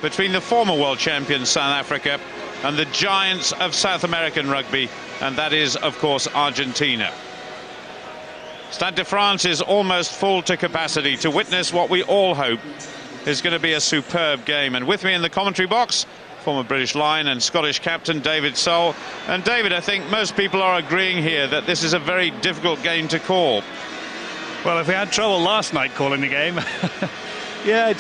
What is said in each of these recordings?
between the former world champions South Africa and the giants of South American rugby, and that is, of course, Argentina. Stade de France is almost full to capacity to witness what we all hope is going to be a superb game. And with me in the commentary box, former British Lion and Scottish captain David Soul. And David, I think most people are agreeing here that this is a very difficult game to call. Well, if we had trouble last night calling the game, yeah,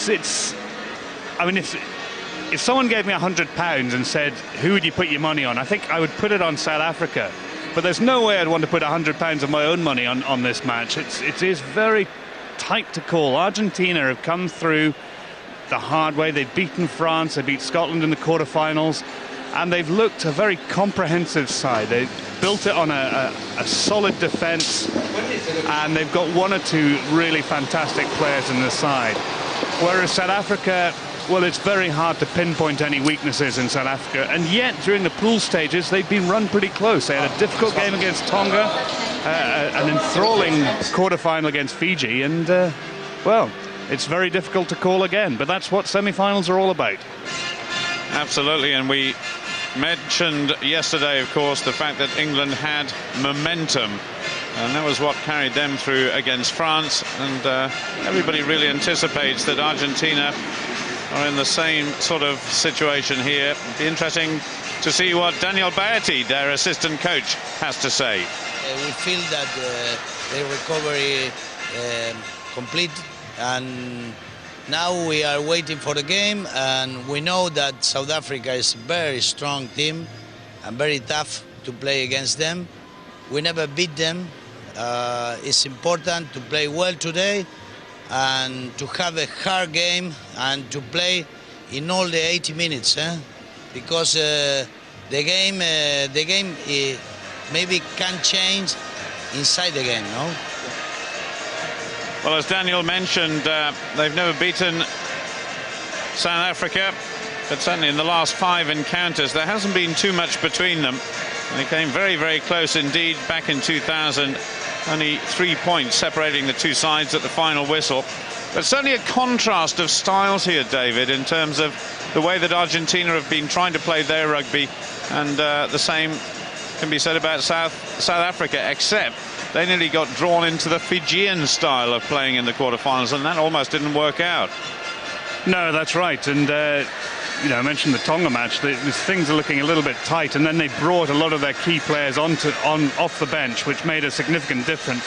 I mean, if someone gave me £100 and said, who would you put your money on? I think I would put it on South Africa. But there's no way I'd want to put £100 of my own money on this match. It is very tight to call. Argentina have come through the hard way. They've beaten France, they beat Scotland in the quarterfinals, and they've looked a very comprehensive side. They built it on a solid defence, and they've got one or two really fantastic players in the side. Whereas South Africa, well, it's very hard to pinpoint any weaknesses in South Africa, and yet during the pool stages they've been run pretty close. They had a difficult game against Tonga, an enthralling quarter-final against Fiji, and well, it's very difficult to call again, but that's what semi-finals are all about. Absolutely, and we mentioned yesterday, of course, the fact that England had momentum, and that was what carried them through against France, and everybody really anticipates that Argentina are in the same sort of situation here. It'd be interesting to see what Daniel Baeti, their assistant coach, has to say. We feel that the recovery complete, and now we are waiting for the game, and we know that South Africa is a very strong team and very tough to play against them. We never beat them. It's important to play well today and to have a hard game and to play in all the 80 minutes, because the game maybe can change inside the game, no? Well, as Daniel mentioned, they've never beaten South Africa, but certainly in the last 5 encounters there hasn't been too much between them. And they came very, very close indeed back in 2000. Only 3 points separating the two sides at the final whistle. But certainly a contrast of styles here, David, in terms of the way that Argentina have been trying to play their rugby, and the same can be said about South Africa, except they nearly got drawn into the Fijian style of playing in the quarterfinals, and that almost didn't work out. No, that's right, and you know, I mentioned the Tonga match. Things are looking a little bit tight, and then they brought a lot of their key players off the bench, which made a significant difference.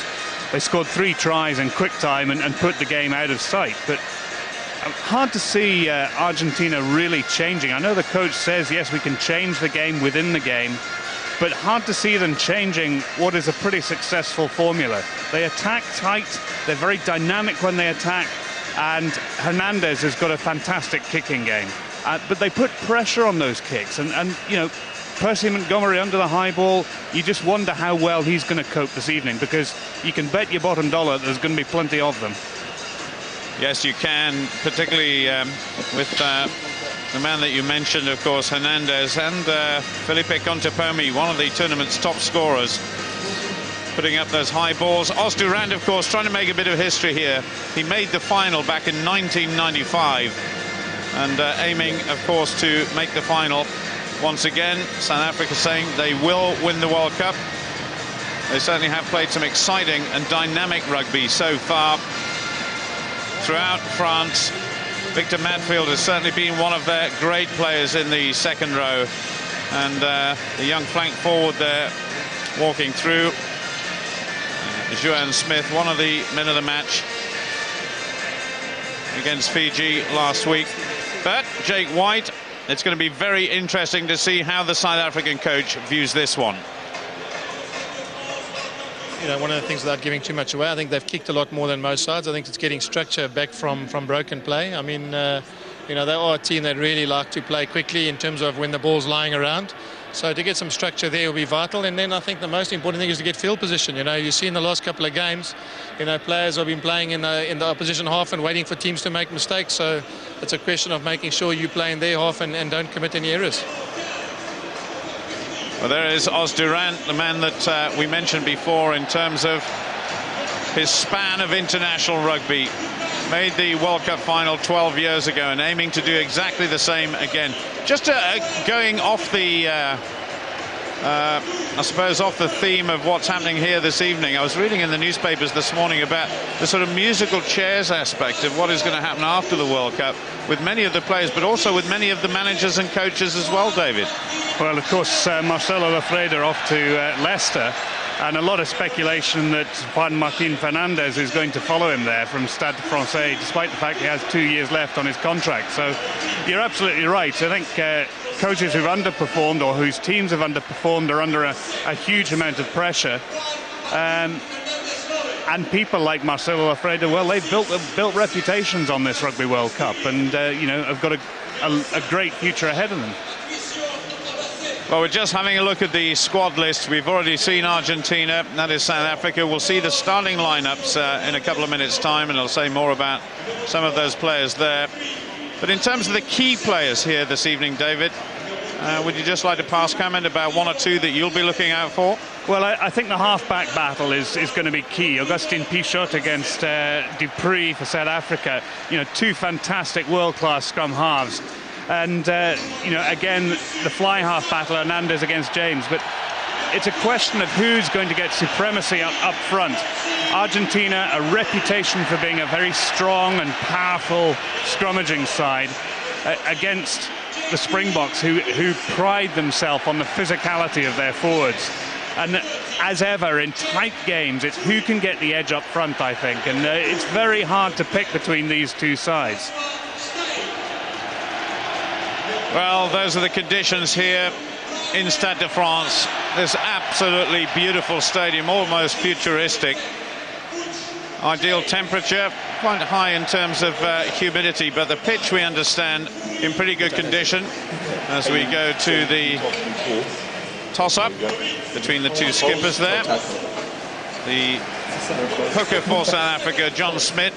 They scored 3 tries in quick time and put the game out of sight. But hard to see Argentina really changing. I know the coach says, yes, we can change the game within the game, but hard to see them changing what is a pretty successful formula. They attack tight, they're very dynamic when they attack, and Hernandez has got a fantastic kicking game. But they put pressure on those kicks, and you know, Percy Montgomery under the high ball, you just wonder how well he's going to cope this evening, because you can bet your bottom dollar there's going to be plenty of them. Yes, you can, particularly with the man that you mentioned, of course, Hernandez, and Felipe Contepomi, one of the tournament's top scorers, putting up those high balls. Os Durand, of course, trying to make a bit of history here. He made the final back in 1995. And aiming, of course, to make the final once again. South Africa saying they will win the World Cup. They certainly have played some exciting and dynamic rugby so far throughout France. Victor Matfield has certainly been one of their great players in the second row. And the young flank forward there walking through. Juan Smith, one of the men of the match against Fiji last week. But Jake White, it's going to be very interesting to see how the South African coach views this one. You know, one of the things, without giving too much away, I think they've kicked a lot more than most sides. I think it's getting structure back from broken play. I mean, you know, they are a team that really like to play quickly in terms of when the ball's lying around. So to get some structure there will be vital. And then I think the most important thing is to get field position. You know, you see in the last couple of games, you know, players have been playing in the opposition half and waiting for teams to make mistakes. So it's a question of making sure you play in their half and don't commit any errors. Well, there is Os Durand, the man that we mentioned before in terms of his span of international rugby. made the World Cup final 12 years ago and aiming to do exactly the same again. Just going off the, I suppose, off the theme of what's happening here this evening, I was reading in the newspapers this morning about the sort of musical chairs aspect of what is going to happen after the World Cup with many of the players, but also with many of the managers and coaches as well, David. Well, of course, Marcelo Lafreda off to Leicester, and a lot of speculation that Juan Martin Fernandez is going to follow him there from Stade Francais, despite the fact he has 2 years left on his contract. So you're absolutely right. I think coaches who've underperformed or whose teams have underperformed are under a huge amount of pressure. And people like Marcelo Lafreda, well, they've built reputations on this Rugby World Cup, and you know, have got a great future ahead of them. Well, we're just having a look at the squad list. We've already seen Argentina, that is South Africa. We'll see the starting lineups in a couple of minutes' time, and I'll say more about some of those players there. But in terms of the key players here this evening, David, would you just like to pass comment about one or two that you'll be looking out for? Well, I think the half-back battle is going to be key. Augustin Pichot against Dupree for South Africa. You know, two fantastic world-class scrum halves. And, you know, again, the fly half battle, Hernandez against James. But it's a question of who's going to get supremacy up front. Argentina, a reputation for being a very strong and powerful scrummaging side against the Springboks, who pride themselves on the physicality of their forwards. And as ever, in tight games, it's who can get the edge up front, I think. And it's very hard to pick between these two sides. Well, those are the conditions here in Stade de France. This absolutely beautiful stadium, almost futuristic. Ideal temperature, quite high in terms of humidity, but the pitch, we understand, in pretty good condition as we go to the toss-up between the two skippers there. The hooker for South Africa, John Smith,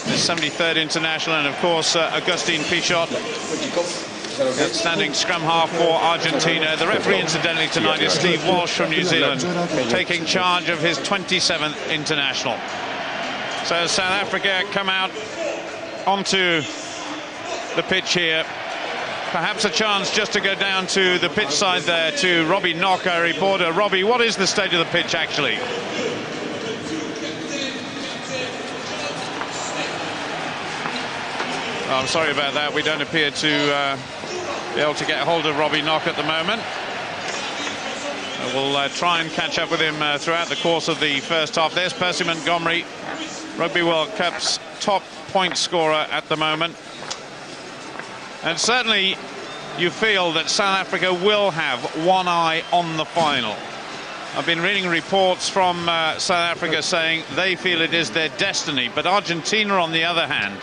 his 73rd international, and of course Augustin Pichot, outstanding scrum half for Argentina. The referee, incidentally, tonight is Steve Walsh from New Zealand, taking charge of his 27th international. So South Africa come out onto the pitch here. Perhaps a chance just to go down to the pitch side there to Robbie Knock, our reporter. Robbie, what is the state of the pitch actually? Oh, I'm sorry about that. We don't appear to be able to get hold of Robbie Knock at the moment. We'll try and catch up with him throughout the course of the first half. There's Percy Montgomery, Rugby World Cup's top point scorer at the moment. And certainly you feel that South Africa will have one eye on the final. I've been reading reports from South Africa saying they feel it is their destiny, but Argentina, on the other hand,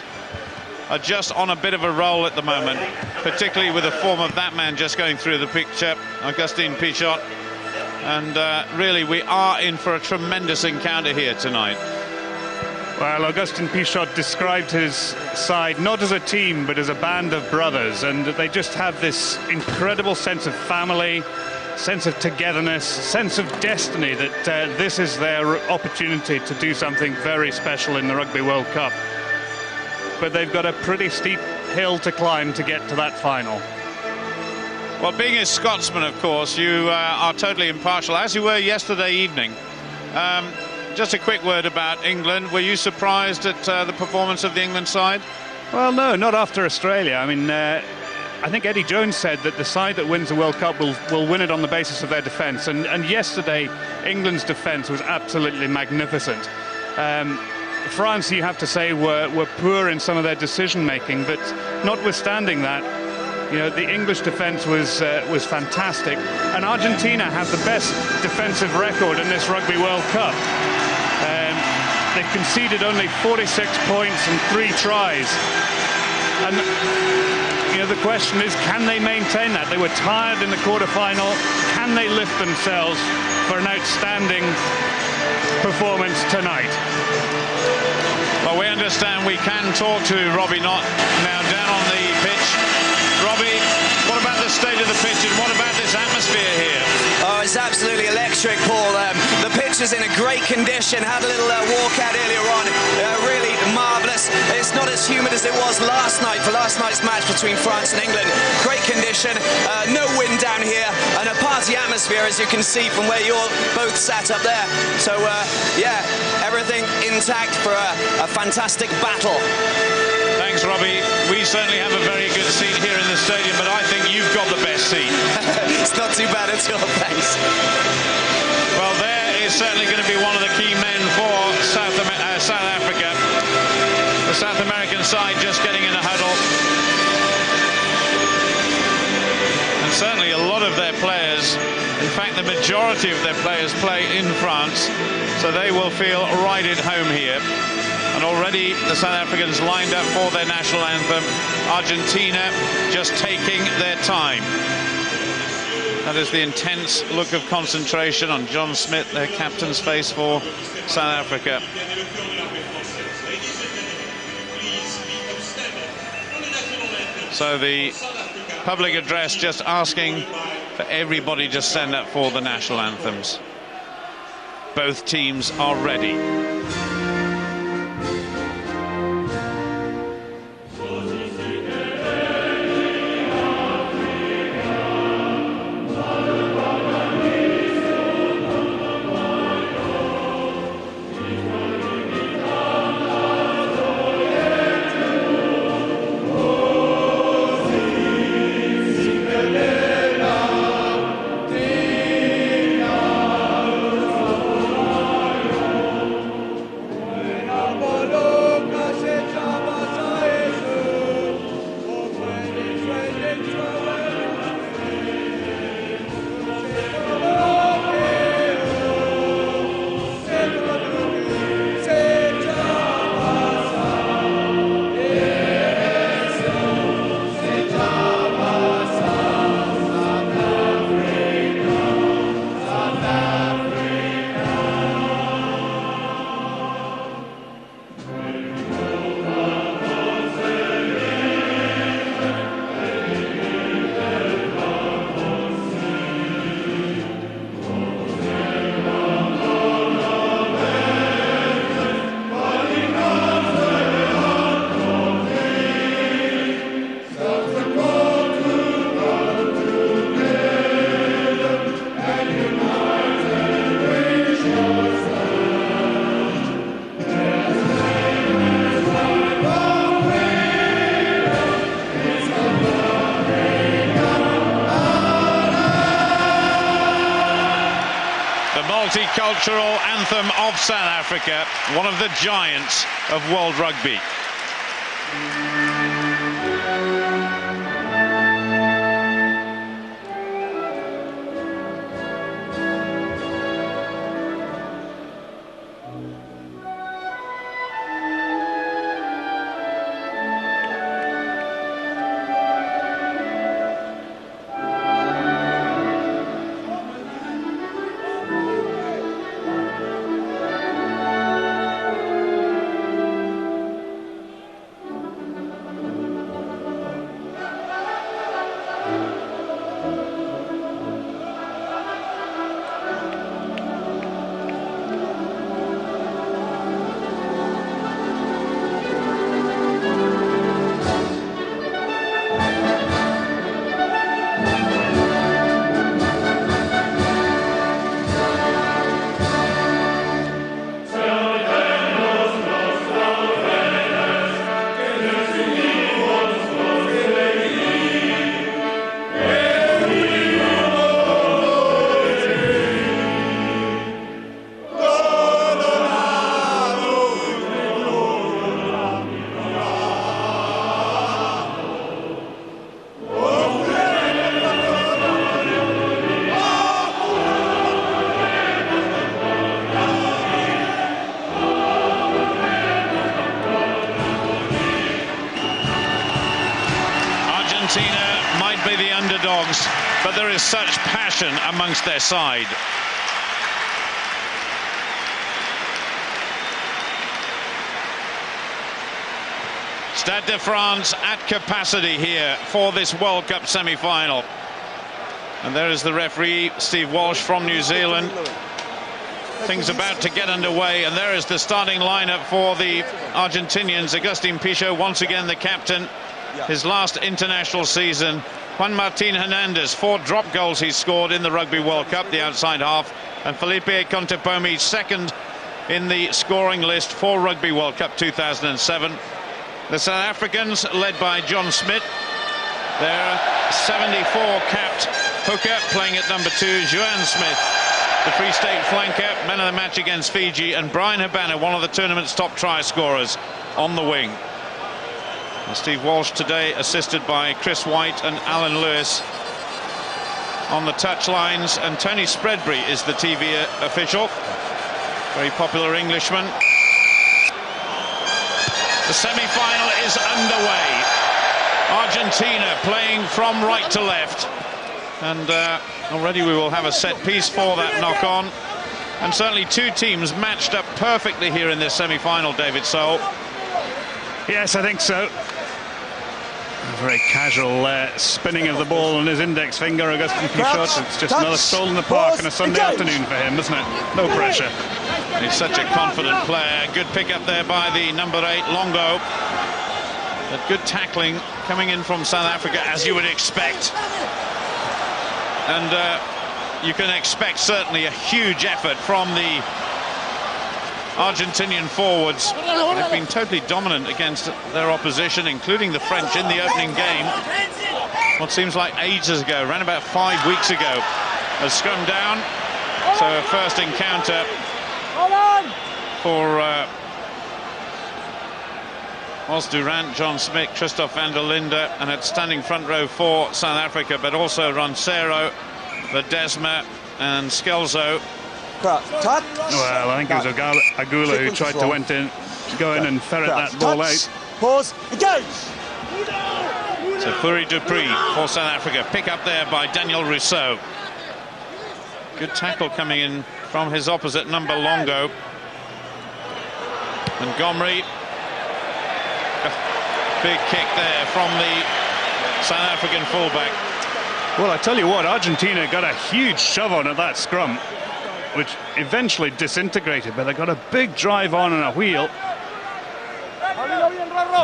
are just on a bit of a roll at the moment, particularly with the form of that man just going through the picture, Augustin Pichot. And really, we are in for a tremendous encounter here tonight. Well, Augustin Pichot described his side not as a team, but as a band of brothers, and they just have this incredible sense of family, sense of togetherness, sense of destiny, that this is their opportunity to do something very special in the Rugby World Cup. But they've got a pretty steep hill to climb to get to that final. Well, being a Scotsman, of course, you are totally impartial, as you were yesterday evening. Just a quick word about England. Were you surprised at the performance of the England side? Well, no, not after Australia. I mean, I think Eddie Jones said that the side that wins the World Cup will win it on the basis of their defence. And yesterday, England's defence was absolutely magnificent. France, you have to say, were poor in some of their decision-making, but notwithstanding that, you know, the English defence was fantastic, and Argentina have the best defensive record in this Rugby World Cup. They've conceded only 46 points and 3 tries, and you know, the question is, can they maintain that? They were tired in the quarter-final. Can they lift themselves for an outstanding performance tonight? Well, we understand we can talk to Robbie Knott now down on the pitch. Robbie, what about the state of the pitch and what about this atmosphere here? Oh, it's absolutely electric, Paul. The pitch is in a great condition, had a little walkout earlier on, really marvellous. It's not as humid as it was last night for last night's match between France and England. Great condition, no wind down here, and a party atmosphere, as you can see from where you're both sat up there. So yeah, everything intact for a fantastic battle. Thanks, Robbie. We certainly have a very good seat here in the stadium, but I think you've got the best seat. It's not too bad at all, thanks. Well, there is certainly going to be one of the key men for South Africa. The South American side just getting in a huddle. And certainly a lot of their players, in fact the majority of their players, play in France, so they will feel right at home here. And already the South Africans lined up for their national anthem. Argentina just taking their time. That is the intense look of concentration on John Smith, their captain's face for South Africa. So the public address just asking for everybody to stand up for the national anthems. Both teams are ready. Multicultural anthem of South Africa, one of the giants of world rugby. Argentina might be the underdogs, but there is such passion amongst their side. Stade de France at capacity here for this World Cup semi-final. And there is the referee, Steve Walsh from New Zealand. things about to get underway, and there is the starting lineup for the Argentinians. Agustin Pichot, once again the captain, his last international season. Juan Martin Hernandez, 4 drop goals he scored in the Rugby World Cup, the outside half, and Felipe Contepomi, second in the scoring list for Rugby World Cup 2007. The South Africans, led by John Smith, their 74 capped hooker playing at number 2, Joanne Smith, the Free State flanker, man of the match against Fiji, and Brian Habana, one of the tournament's top try scorers, on the wing. And Steve Walsh today assisted by Chris White and Alan Lewis on the touchlines, and Tony Spreadbury is the TV official, very popular Englishman. The semi-final is underway. Argentina playing from right to left, and already we will have a set piece for that knock-on, and certainly 2 teams matched up perfectly here in this semi-final, David Soul. Yes, I think so. A very casual spinning of the ball on his index finger, Agustin Pichot. It's just another stroll in the park on a Sunday afternoon for him, isn't it? No pressure. He's such a confident player. Good pick up there by the number 8, Longo. But good tackling coming in from South Africa, as you would expect. And you can expect certainly a huge effort from the Argentinian forwards. They've been totally dominant against their opposition, including the French in the opening game. What seems like ages ago, around about 5 weeks ago. A scrum down, so a first encounter for Os Durant, John Smith, Christoph van der Linde, and at standing front row for South Africa, but also Roncero, Ledesma and Skelzo. Well, I think it was Agula who tried to go in and ferret that ball out. Pause, engage! So Fourie Dupree for South Africa. Pick up there by Daniel Rousseau. Good tackle coming in from his opposite number, Longo. Montgomery. Big kick there from the South African fullback. Well, I tell you what, Argentina got a huge shove on at that scrum, which eventually disintegrated, but they got a big drive on and a wheel.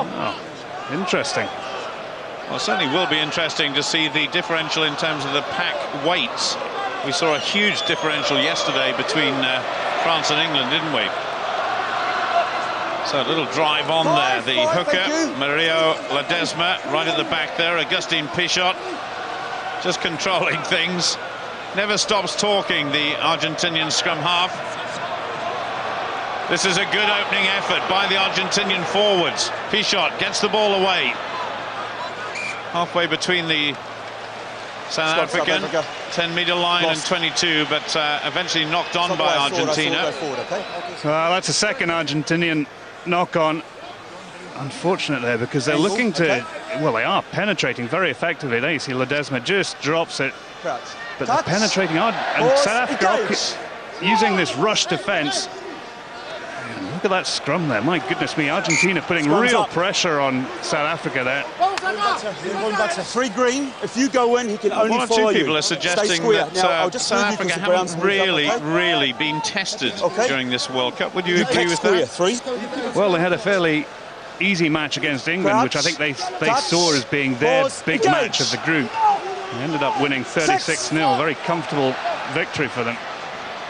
Oh, interesting. Well, it certainly will be interesting to see the differential in terms of the pack weights. We saw a huge differential yesterday between France and England, didn't we? So a little drive on there. The hooker, Mario Ledesma, right at the back there. Agustin Pichot just controlling things. Never stops talking, the Argentinian scrum half. This is a good opening effort by the Argentinian forwards. Pichot gets the ball away. Halfway between the South African 10-meter line and 22, but eventually knocked on by Argentina. Well, that's a second Argentinian knock-on. Unfortunate there, because they're looking to, well, they are penetrating very effectively. There you see Ledesma just drops it. But they're penetrating hard, and South Africa using this rush defence. Look at that scrum there. My goodness me, Argentina putting real pressure on South Africa there. Going back to 3 green. If you go in, he can only follow you. One or 2 people are suggesting that South Africa haven't really been tested during this World Cup. Would you agree with that? 3. Well, they had a fairly easy match against England, which I think they saw as being their big match of the group. They ended up winning 36-0, very comfortable victory for them.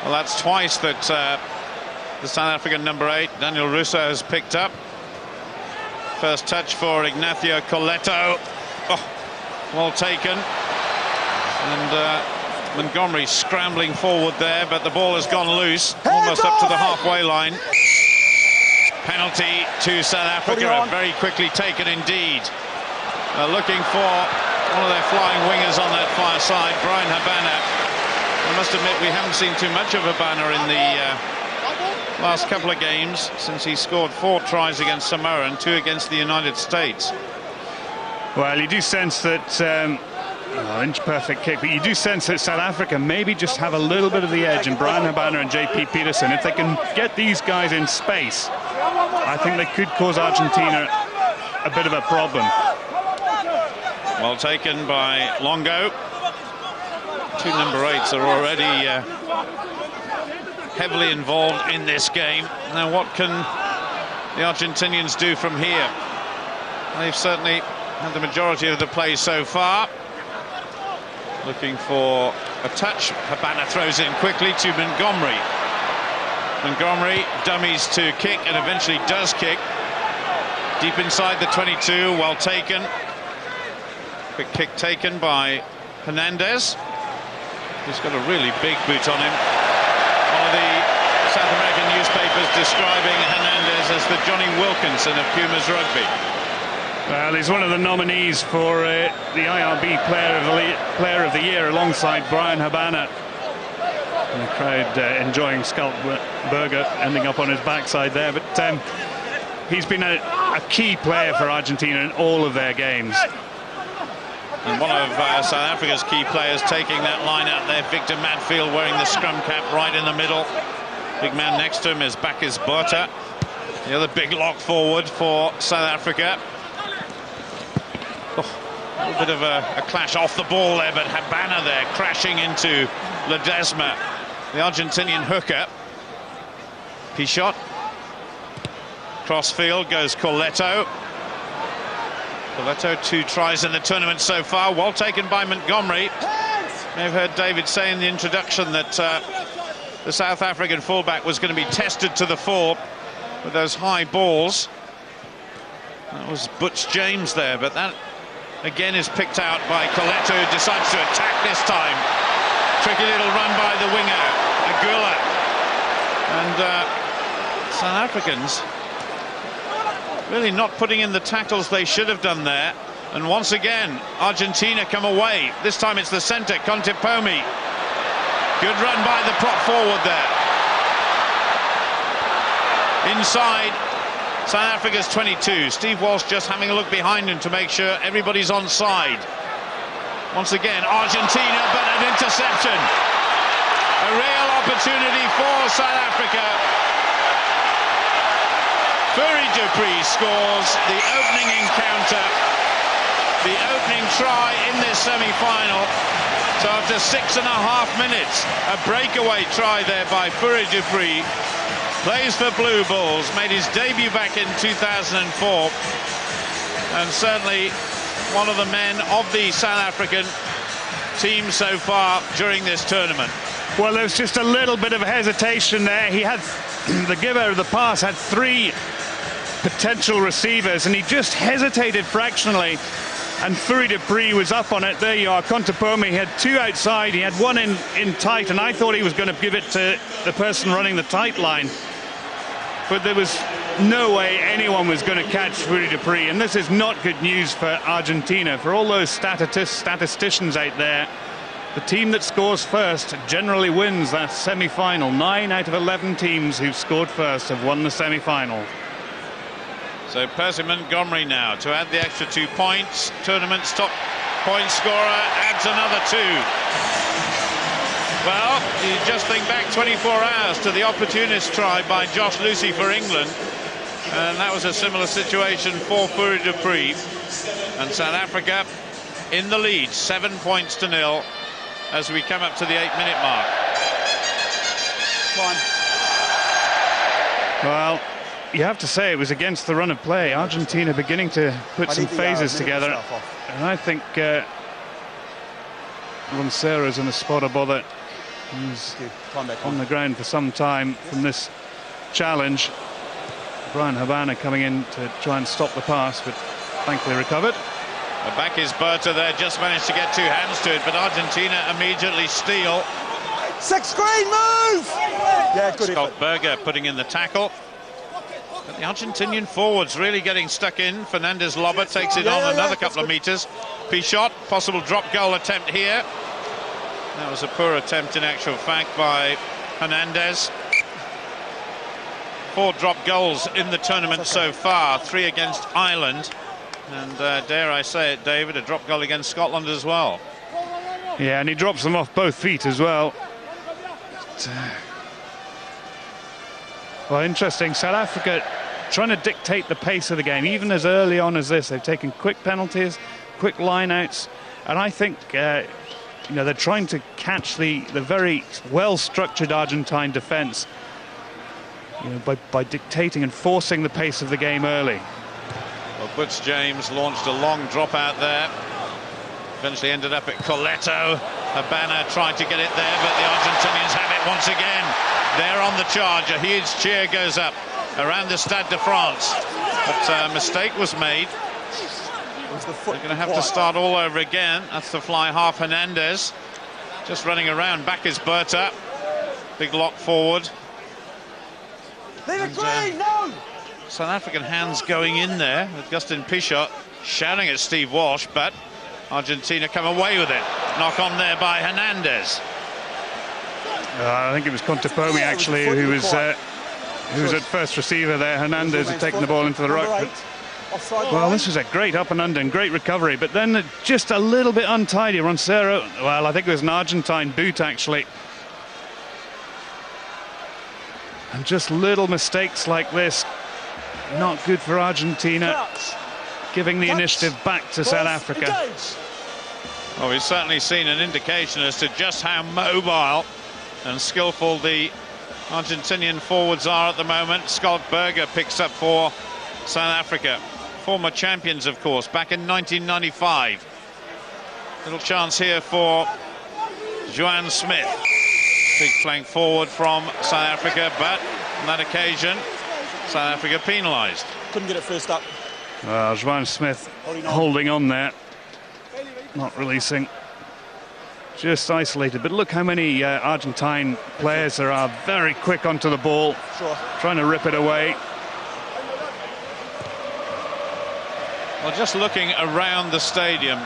Well, that's twice that the South African number 8, Daniel Rousseau, has picked up. First touch for Ignacio Coletto. Oh, well taken. And Montgomery scrambling forward there, but the ball has gone loose, almost up to the halfway line. Penalty to South Africa, very quickly taken indeed. Looking for one of their flying wingers on that far side, Brian Habana. I must admit we haven't seen too much of Habana in the last couple of games, since he scored 4 tries against Samoa and 2 against the United States. Well, you do sense that, inch perfect kick, but you do sense that South Africa maybe just have a little bit of the edge in Brian Habana and JP Peterson. If they can get these guys in space, I think they could cause Argentina a bit of a problem. Well taken by Longo. 2 number 8s are already heavily involved in this game. Now, what can the Argentinians do from here? They've certainly had the majority of the play so far. Looking for a touch. Habana throws in quickly to Montgomery. Montgomery dummies to kick and eventually does kick. Deep inside the 22, well taken. Quick kick taken by Hernandez. He's got a really big boot on him. One of the South American newspapers describing Hernandez as the Johnny Wilkinson of Pumas rugby. Well, he's one of the nominees for the IRB Player of the Year alongside Brian Habana. And the crowd enjoying Schalk Burger ending up on his backside there. But he's been a key player for Argentina in all of their games. And one of South Africa's key players taking that line out there, Victor Madfield, wearing the scrum cap right in the middle. Big man next to him is Bacchus Botha, the other big lock forward for South Africa. A little bit of a clash off the ball there, but Habana there crashing into Ledesma, the Argentinian hooker. Pichot. Crossfield goes Corletto. Corletto, 2 tries in the tournament so far, well taken by Montgomery. I've heard David say in the introduction that the South African fullback was going to be tested to the fore with those high balls. That was Butch James there, but that again is picked out by Corletto, who decides to attack this time. Tricky little run by the winger, Aguila. And South Africans really not putting in the tackles they should have done there. And once again, Argentina come away. This time it's the centre, Contepomi. Good run by the prop forward there. Inside South Africa's 22. Steve Walsh just having a look behind him to make sure everybody's onside. Once again, Argentina, but an interception. A real opportunity for South Africa. Fourie du Preez scores the opening encounter, the opening try in this semi-final. So after 6.5 minutes, a breakaway try there by Fourie du Preez. Plays for Blue Bulls, made his debut back in 2004, and certainly one of the men of the South African team so far during this tournament. Well, there was just a little bit of hesitation there. He had, the giver of the pass had 3 potential receivers, and he just hesitated fractionally, and Fourie du Preez was up on it. There you are, Contepomi had 2 outside, he had 1 in tight, and I thought he was going to give it to the person running the tight line, but there was no way anyone was going to catch Fourie du Preez. And this is not good news for Argentina. For all those statisticians out there, the team that scores first generally wins that semi-final. 9 out of 11 teams who've scored first have won the semi-final. So Percy Montgomery now to add the extra 2 points. Tournament's top point scorer adds another 2. Well, you just think back 24 hours to the opportunist try by Josh Lucy for England, and that was a similar situation for Fourie du Preez. And South Africa in the lead, 7 points to 0 as we come up to the 8-minute mark. Well, you have to say it was against the run of play. Argentina beginning to put some phases together, and I think Roncero's in a spot of bother. He's on the ground for some time from this challenge. Brian Habana coming in to try and stop the pass, but thankfully recovered. The back is Botha there, just managed to get 2 hands to it, but Argentina immediately steal. 6 screen, move! Yeah, good. Schalk Burger putting in the tackle. But the Argentinian forwards really getting stuck in. Fernandez Lobber takes it on another couple of meters. Pichot, possible drop goal attempt here. That was a poor attempt in actual fact by Hernandez. 4 drop goals in the tournament so far, 3 against Ireland. And dare I say it, David, a drop goal against Scotland as well. Yeah, and he drops them off both feet as well. But, well, interesting. South Africa trying to dictate the pace of the game, even as early on as this. They've taken quick penalties, quick line-outs, and I think you know, they're trying to catch the very well-structured Argentine defence, you know, by dictating and forcing the pace of the game early. Well, Butch James launched a long drop out there. Eventually ended up at Coletto. Habana tried to get it there, but the Argentinians have it once again. They're on the charge. A huge cheer goes up around the Stade de France. But a mistake was made. They're going to have to start all over again. That's the fly half. Hernandez just running around. Back is Berta. Big lock forward. And, South African hands going in there. Augustin Pichot shouting at Steve Walsh, but Argentina come away with it. Knock on there by Hernandez. I think it was Contepomi actually who was at first receiver there. Hernandez had taken the ball into the ruck. Well, this was a great up and under and great recovery, but then just a little bit untidy. Roncero, well, I think it was an Argentine boot actually. And just little mistakes like this, not good for Argentina, giving the initiative back to South Africa. Well, we've certainly seen an indication as to just how mobile and skillful the Argentinian forwards are at the moment. Scott Berger picks up for South Africa. Former champions, of course, back in 1995. Little chance here for Johan Smith. Big flank forward from South Africa, but on that occasion, South Africa penalised. Couldn't get it first up. Johan Smith holding on there, not releasing. Just isolated, but look how many Argentine players there are, very quick onto the ball, trying to rip it away. Well, just looking around the stadium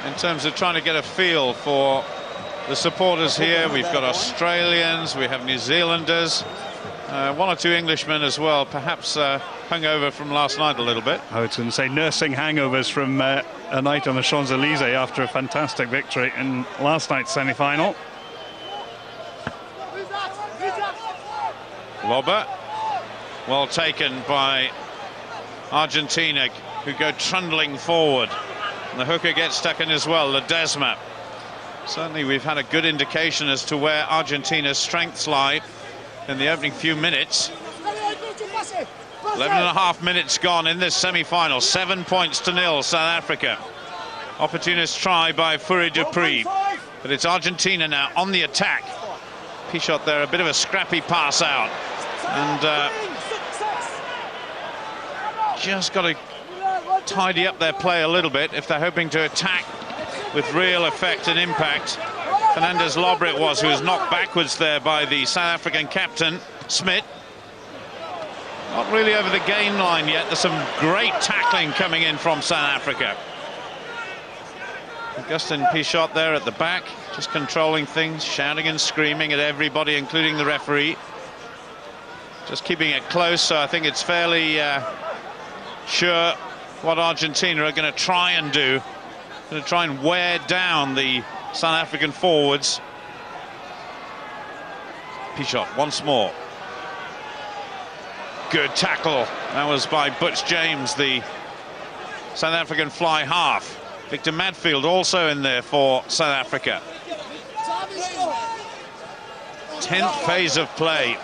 in terms of trying to get a feel for the supporters here, we've got Australians, we have New Zealanders, one or two Englishmen as well, perhaps hungover from last night a little bit. I was going to say nursing hangovers from a night on the Champs-Elysees after a fantastic victory in last night's semi-final. Lobber, well taken by Argentina, who go trundling forward. And the hooker gets stuck in as well, Ledesma. Certainly we've had a good indication as to where Argentina's strengths lie in the opening few minutes. 11.5 minutes gone in this semi-final. 7 points to 0, South Africa. Opportunist try by Furi Dupree, but it's Argentina now on the attack. Pichot there, a bit of a scrappy pass out, and just got to tidy up their play a little bit if they're hoping to attack with real effect and impact. Fernandez Lobber it was who was knocked backwards there by the South African captain, Smith. Not really over the gain line yet. There's some great tackling coming in from South Africa. Augustin Pichot there at the back, just controlling things, shouting and screaming at everybody, including the referee. Just keeping it close, so I think it's fairly sure what Argentina are going to try and do. Going to try and wear down the South African forwards. Pichot once more. Good tackle. That was by Butch James, the South African fly half. Victor Madfield also in there for South Africa. 10th phase of play.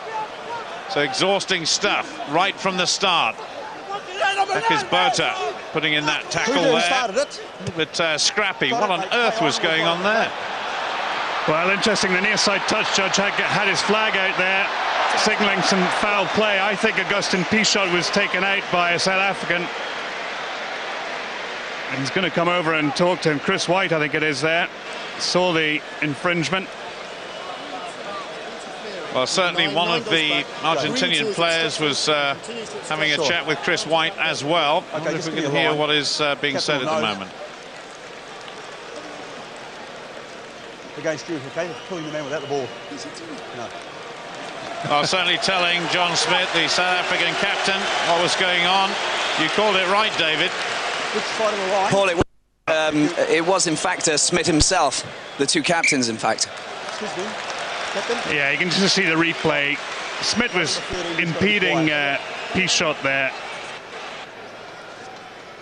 So exhausting stuff right from the start. Back is Berta putting in that tackle there. A little bit scrappy. What on earth was going on there? Well, interesting. The near side touch judge had his flag out there, signalling some foul play. I think Augustin Pichot was taken out by a South African. And he's going to come over and talk to him. Chris White, I think it is there, saw the infringement. Well, certainly one of the Argentinian players was having a chat with Chris White as well. I wonder if we can hear what is being said at the moment. Against you, okay? Pulling the man without the ball. No. Well, certainly telling John Smith, the South African captain, what was going on. You called it right, David. Which side of the line? Paul, it was in fact Smith himself, the two captains, in fact. Excuse me. Yeah, you can just see the replay. Smith was impeding Pichot there.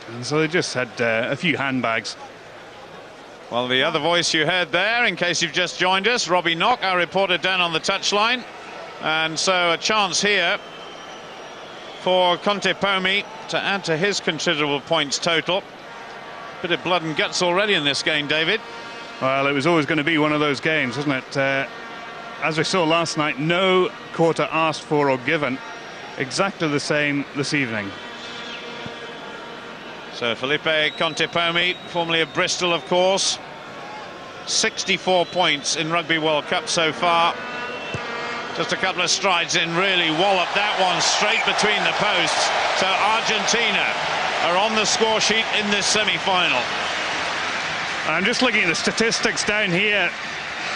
And so they just had a few handbags. Well, the other voice you heard there, in case you've just joined us, Robbie Knock, our reporter down on the touchline. And so a chance here for Conte Pomi to add to his considerable points total. Bit of blood and guts already in this game, David. Well, it was always going to be one of those games, wasn't it? As we saw last night, no quarter asked for or given. Exactly the same this evening. So Felipe Conte Pomi, formerly of Bristol, of course. 64 points in Rugby World Cup so far. Just a couple of strides in, really walloped that one straight between the posts. So Argentina are on the score sheet in this semi-final. I'm just looking at the statistics down here.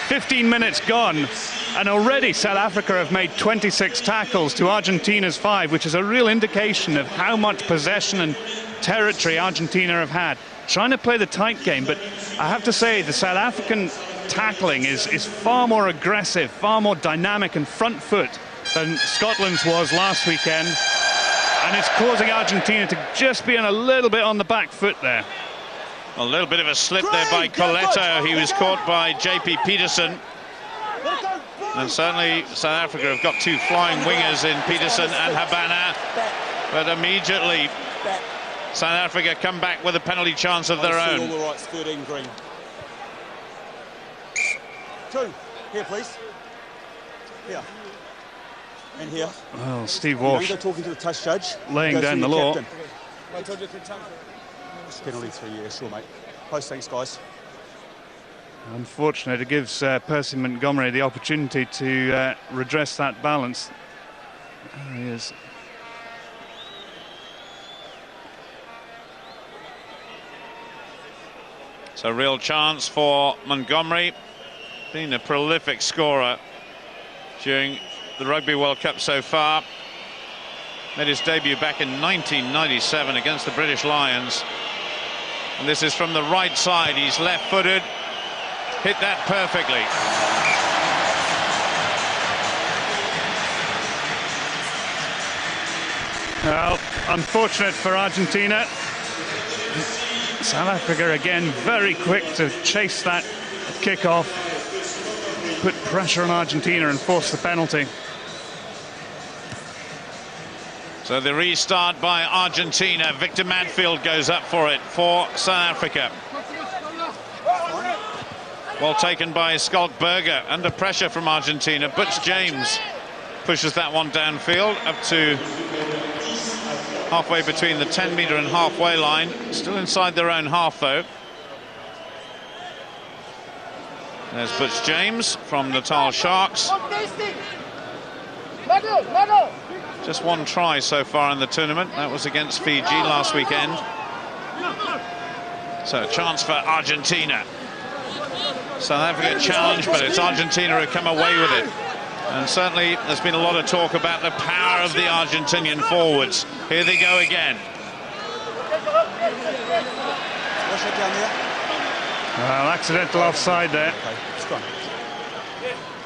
15 minutes gone, and already South Africa have made 26 tackles to Argentina's 5, which is a real indication of how much possession and territory Argentina have had. Trying to play the tight game, but I have to say the South African tackling is far more aggressive, far more dynamic and front foot than Scotland's was last weekend, and it's causing Argentina to just be a little bit on the back foot there. A little bit of a slip there by Coletto. He was caught by JP Peterson, and certainly South Africa have got two flying wingers in Peterson and Habana, but immediately South Africa come back with a penalty chance of their own. All the rights, 13 green. 2. Here, please. Here. And here. Well, Steve Walsh go talking to the touch judge. laying down the law. Penalty 3 years, sure, mate. Post, thanks, guys. Unfortunate, it gives Percy Montgomery the opportunity to redress that balance. There he is. It's a real chance for Montgomery, being a prolific scorer during the Rugby World Cup so far. Made his debut back in 1997 against the British Lions. And this is from the right side. He's left-footed. Hit that perfectly. Well, unfortunate for Argentina. South Africa again very quick to chase that kick-off, put pressure on Argentina and force the penalty. So the restart by Argentina. Victor Madfield goes up for it for South Africa. Well taken by Skalkberger. Under pressure from Argentina. Butch James pushes that one downfield up to halfway between the 10-metre and halfway line. Still inside their own half, though. There's Butch James from Natal Sharks. Just one try so far in the tournament. That was against Fiji last weekend. So a chance for Argentina. South Africa challenged, but it's Argentina who come away with it. And certainly there's been a lot of talk about the power of the Argentinian forwards. Here they go again. Well, accidental offside there. Okay, it's gone.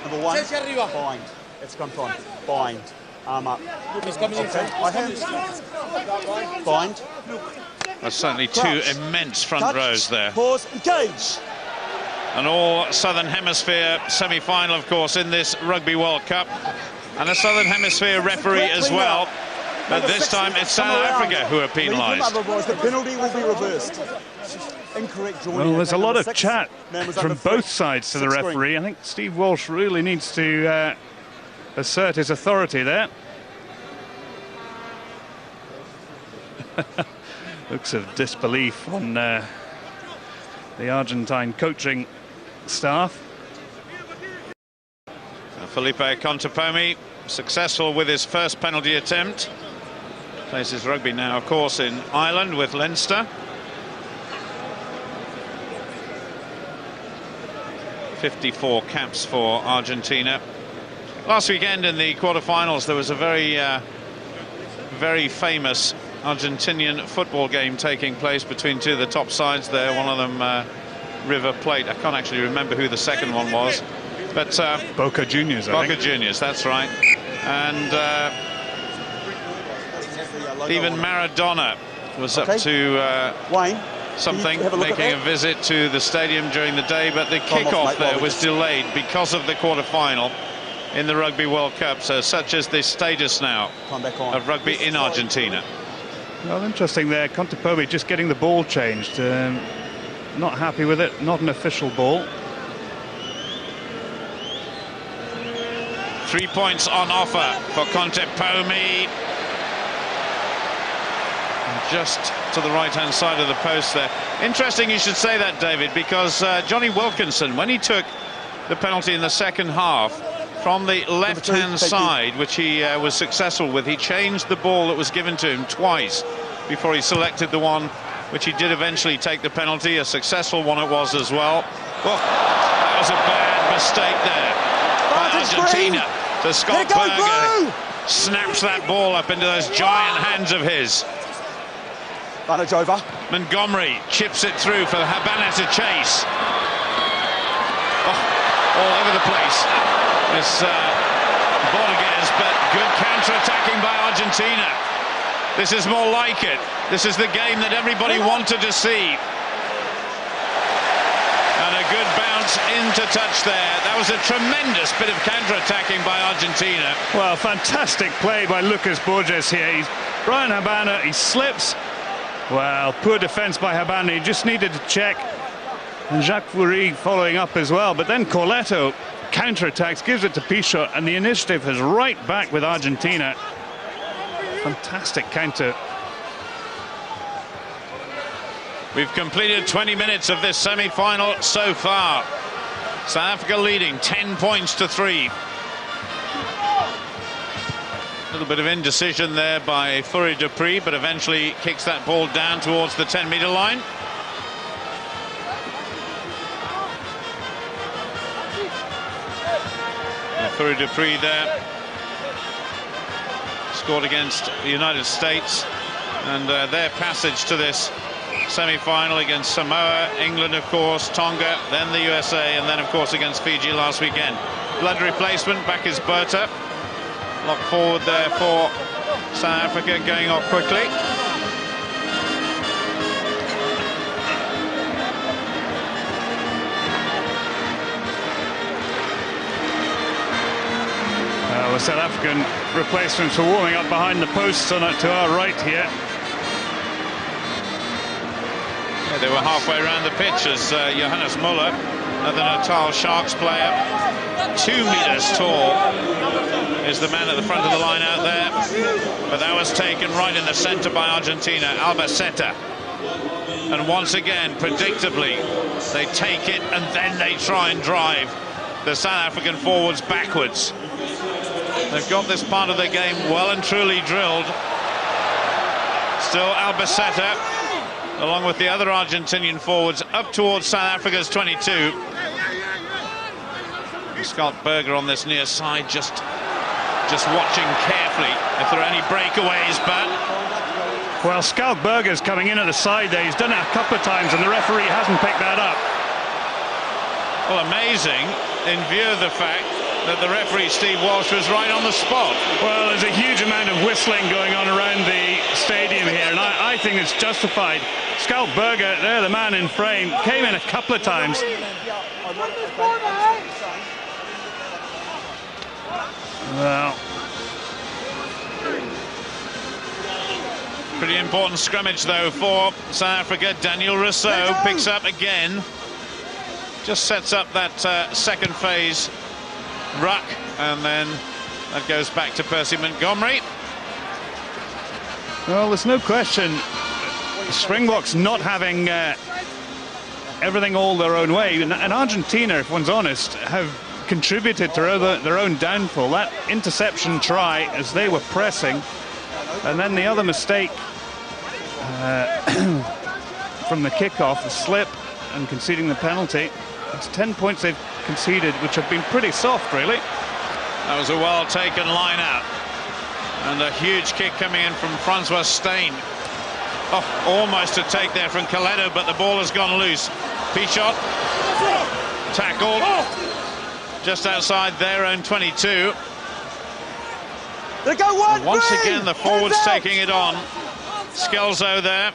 Number 1, bind. It's gone fine. Bind. Arm up. Okay, my hands. Bind. There's certainly two immense front Touch, rows there. Pause, engage. An all Southern Hemisphere semi-final, of course, in this Rugby World Cup. And a Southern Hemisphere referee as well. But this time it's South Africa who are penalised. Otherwise, the penalty will be reversed. Incorrect joining. Well, there's a lot of chat from both sides to the referee. I think Steve Walsh really needs to assert his authority there. Looks of disbelief on the Argentine coaching staff. Felipe Conte Pomi successful with his first penalty attempt. Plays his rugby now, of course, in Ireland with Leinster. 54 caps for Argentina. Last weekend in the quarterfinals there was a very famous Argentinian football game taking place between two of the top sides there. One of them River Plate. I can't actually remember who the second one was, but Boca Juniors, I think. Boca Juniors, that's right. And even Maradona was up to Wayne, something, making a visit to the stadium during the day, but the kick-off there was delayed because of the quarter-final in the Rugby World Cup. So such is the status now of rugby in Argentina. Well, interesting there. Contepomi just getting the ball changed. Not happy with it. Not an official ball. 3 points on offer for Contepomi. Just to the right-hand side of the post there. Interesting you should say that, David, because Johnny Wilkinson, when he took the penalty in the second half from the left-hand side, which he was successful with, he changed the ball that was given to him twice before he selected the one which he did eventually take the penalty. A successful one it was as well. Well, that was a bad mistake there by Argentina. So Scott Berger snaps that ball up into those giant hands of his. Over. Montgomery chips it through for Habana to chase. Oh, all over the place. This Borges, but good counter-attacking by Argentina. This is more like it. This is the game that everybody wanted to see. And a good bounce into touch there. That was a tremendous bit of counter-attacking by Argentina. Well, fantastic play by Lucas Borges here. Brian Habana, he slips. Well, poor defence by Habana. He just needed to check. And Jacques Fourie following up as well. But then Corletto counter-attacks, gives it to Pichot, and the initiative is right back with Argentina. Fantastic counter. We've completed 20 minutes of this semi-final so far. South Africa leading 10 points to 3. A little bit of indecision there by Fourie Dupree, but eventually kicks that ball down towards the 10-meter line. Fourie Dupree there scored against the United States, and their passage to this semi-final against Samoa, England of course, Tonga, then the USA, and then of course against Fiji last weekend. Blood replacement, back is Berta. Lock forward there for South Africa, going off quickly. The South African replacements are warming up behind the posts to our right here. Yeah, they were halfway around the pitch as Johannes Muller, another Natal Sharks player, 2 meters tall, is the man at the front of the line out there. But that was taken right in the center by Argentina, Albacete. And once again, predictably, they take it and then they try and drive the South African forwards backwards. They've got this part of the game well and truly drilled. Still Albacete, along with the other Argentinian forwards, up towards South Africa's 22. Scott Berger on this near side, just watching carefully if there are any breakaways, but... Well, Schalk Berger's coming in at the side there. He's done it a couple of times and the referee hasn't picked that up. Well, amazing in view of the fact that the referee, Steve Walsh, was right on the spot. Well, there's a huge amount of whistling going on around the stadium here, and I think it's justified. Schalk Berger, there, the man in frame, came in a couple of times. Well, pretty important scrummage, though, for South Africa. Daniel Rousseau picks up again. Just sets up that second phase ruck, and then that goes back to Percy Montgomery. Well, there's no question the Springboks not having everything all their own way, and Argentina, if one's honest, have contributed to their own downfall. That interception try as they were pressing, and then the other mistake from the kickoff, the slip and conceding the penalty. It's 10 points they've conceded, which have been pretty soft, really. That was a well-taken line out. And a huge kick coming in from Francois Steyn. Oh, almost a take there from Coletto, but the ball has gone loose. Pichot tackled just outside their own 22. They go one, once again, the forwards taking it on. Scalzo there.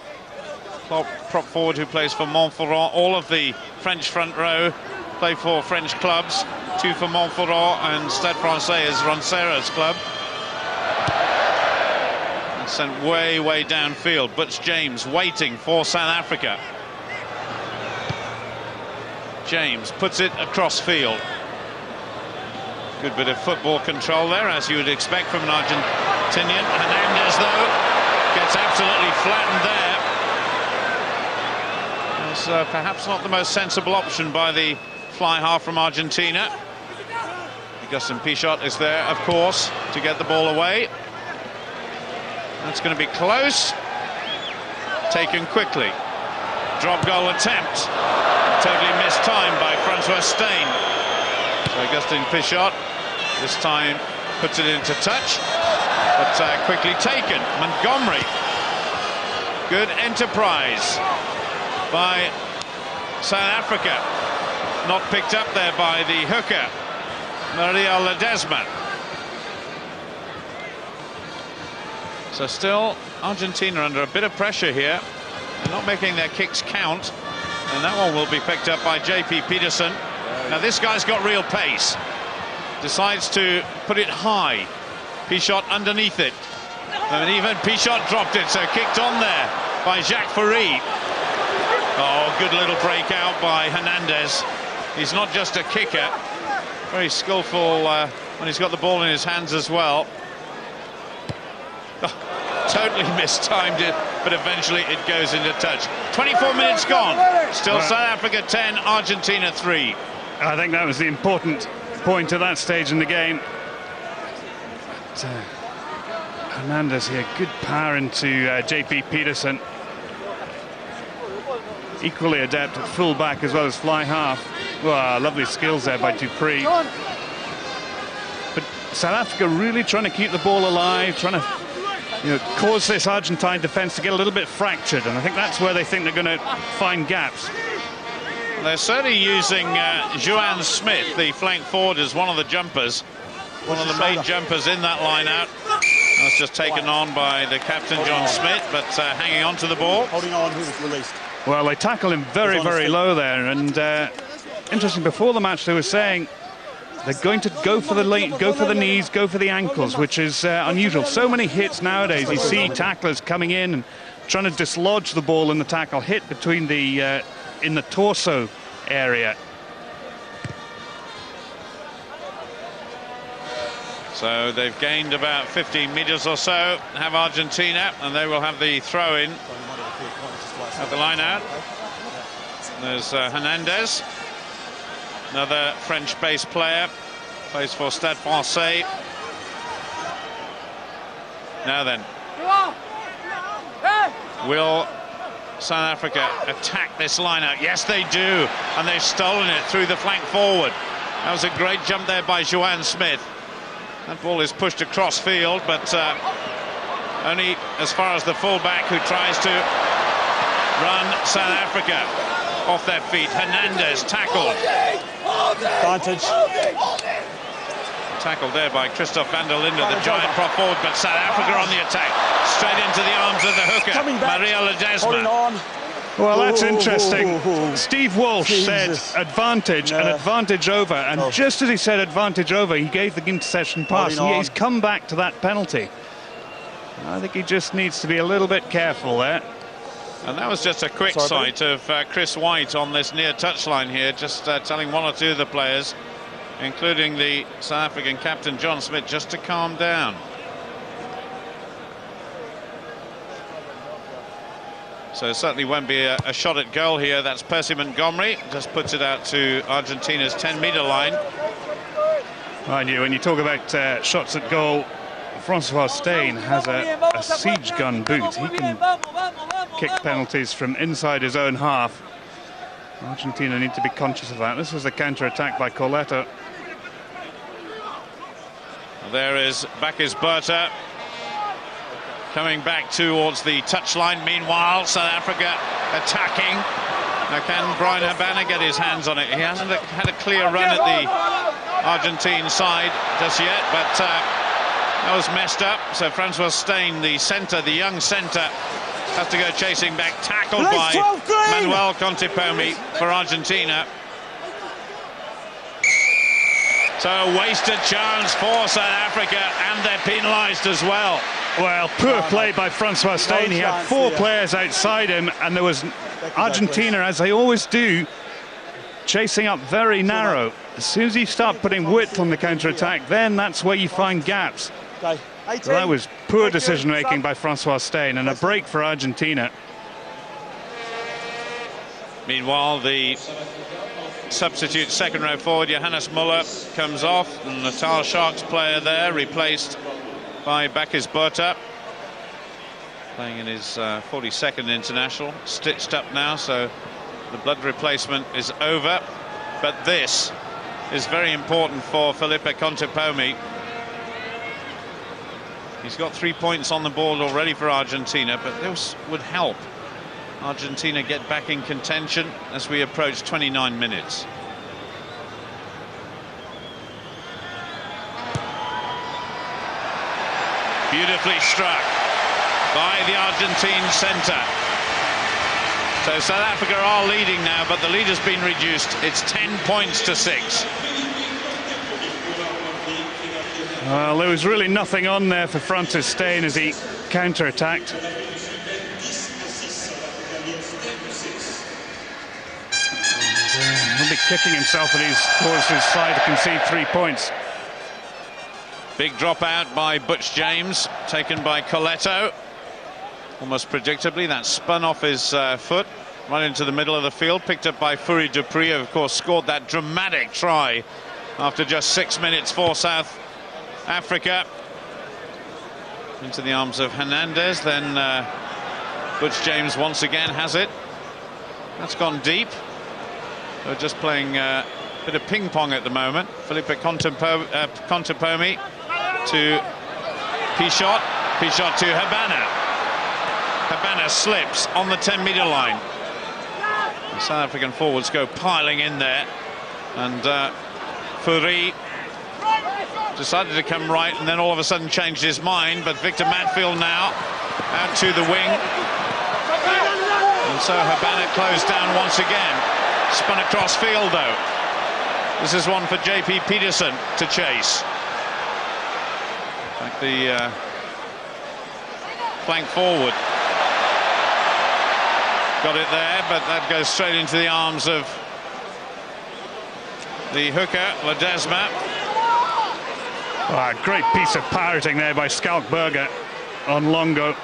prop forward who plays for Montferrand. All of the French front row play for French clubs. 2 for Montferrand, and Stade Francais is Roncera's club. And sent way downfield. Butch James waiting for South Africa. James puts it across field. Good bit of football control there, as you would expect from an Argentinian. Hernandez, though, gets absolutely flattened there. It's perhaps not the most sensible option by the fly half from Argentina. Augustin Pichot is there, of course, to get the ball away. That's going to be close. Taken quickly. Drop goal attempt. Totally missed time by Francois Steyn. So Augustin Pichot this time puts it into touch, but quickly taken. Montgomery. Good enterprise by South Africa. Not picked up there by the hooker, Maria Ledesma. So still Argentina under a bit of pressure here. They're not making their kicks count, and that one will be picked up by J.P. Peterson. Now this guy's got real pace. Decides to put it high. Pichot underneath it. And even Pichot dropped it, so kicked on there by Jacques Ferry. Oh, good little breakout by Hernandez. He's not just a kicker. Very skillful when he's got the ball in his hands as well. Oh, totally mistimed it, but eventually it goes into touch. 24 minutes gone. Still South Africa 10, Argentina 3. I think that was the important point at that stage in the game. Hernandez here, good power into J.P. Peterson. Equally adept at full-back as well as fly half. Wow, lovely skills there by Dupree. But South Africa really trying to keep the ball alive, trying to cause this Argentine defence to get a little bit fractured, and I think that's where they think they're going to find gaps. They're certainly using Joanne Smith, the flank forward, as one of the jumpers. One of the main jumpers in that line-out. That's just taken on by the captain, John Smith, but hanging on to the ball. Holding on, he was released. Well, they tackled him very low there, and interesting, before the match they were saying they're going to go for the knees, go for the ankles, which is unusual. So many hits nowadays. You see tacklers coming in and trying to dislodge the ball in the tackle, hit between the in the torso area. So they've gained about 15 meters or so, have Argentina, and they will have the throw-in at the line-out. There's Hernandez, another French-based player, plays for Stade Francais. Now then, will South Africa attack this line-out? Yes, they do, and they've stolen it through the flank forward. That was a great jump there by Joanne Smith. That ball is pushed across field, but only as far as the fullback, who tries to run South Africa off their feet. Hernandez tackled. Advantage. Tackled there by Christophe van der Linde, the giant prop forward, but South Africa on the attack. Straight into the arms of the hooker, Maria Ledesma. Well, that's interesting. Steve Walsh said advantage and advantage over, and just as he said advantage over, he gave the interception pass, and he's come back to that penalty. I think he just needs to be a little bit careful there. And that was just a quick sight of Chris White on this near touchline here, just telling one or two of the players, including the South African captain John Smith, just to calm down. So it certainly won't be a shot at goal here. That's Percy Montgomery, just puts it out to Argentina's 10-meter line. Mind you, when you talk about shots at goal, Francois Steyn has a siege gun boot. He can kick penalties from inside his own half. Argentina need to be conscious of that. This was a counter-attack by Corletto. There is Berta coming back towards the touchline. Meanwhile, South Africa attacking. Now, can Brian Habana get his hands on it? He hasn't had a clear run at the Argentine side just yet, but that was messed up. So Francois Steyn, the centre, the young centre, has to go chasing back, tackled by Manuel Contepomi for Argentina. So a wasted chance for South Africa, and they're penalised as well. Well, poor play by Francois Steyn. He had 4 players outside him, and there was Argentina, as they always do, chasing up very narrow. As soon as you start putting width on the counter-attack, then that's where you find gaps. So that was poor decision-making by Francois Steyn, and a break for Argentina. Meanwhile, the substitute second row forward, Johannes Muller, comes off, and Natal Sharks player there, replaced by Bakis Botha, playing in his 42nd international, stitched up now, so the blood replacement is over. But this is very important for Felipe Contepomi. He's got 3 points on the board already for Argentina, but this would help Argentina get back in contention as we approach 29 minutes. Beautifully struck by the Argentine centre. So South Africa are leading now, but the lead has been reduced. It's 10 points to 6. Well, there was really nothing on there for Francois Steyn as he counter-attacked. He'll be kicking himself that he's caused his side to concede 3 points. Big dropout by Butch James, taken by Coletto. Almost predictably, that spun off his foot, right into the middle of the field, picked up by Fourie Dupree, who of course scored that dramatic try after just 6 minutes for South Africa. Into the arms of Hernandez, then Butch James once again has it. That's gone deep. They're just playing a bit of ping pong at the moment. Felipe Contepomi to Pichot, Pichot to Habana. Habana slips on the 10-metre line. The South African forwards go piling in there, and Fourie decided to come right and then all of a sudden changed his mind, but Victor Matfield now out to the wing, and so Habana closed down once again. Spun across field though. This is one for JP Peterson to chase. Like the flank forward. Got it there, but that goes straight into the arms of the hooker, Ledesma. Oh, a great piece of pirating there by Schalkberger on Longo.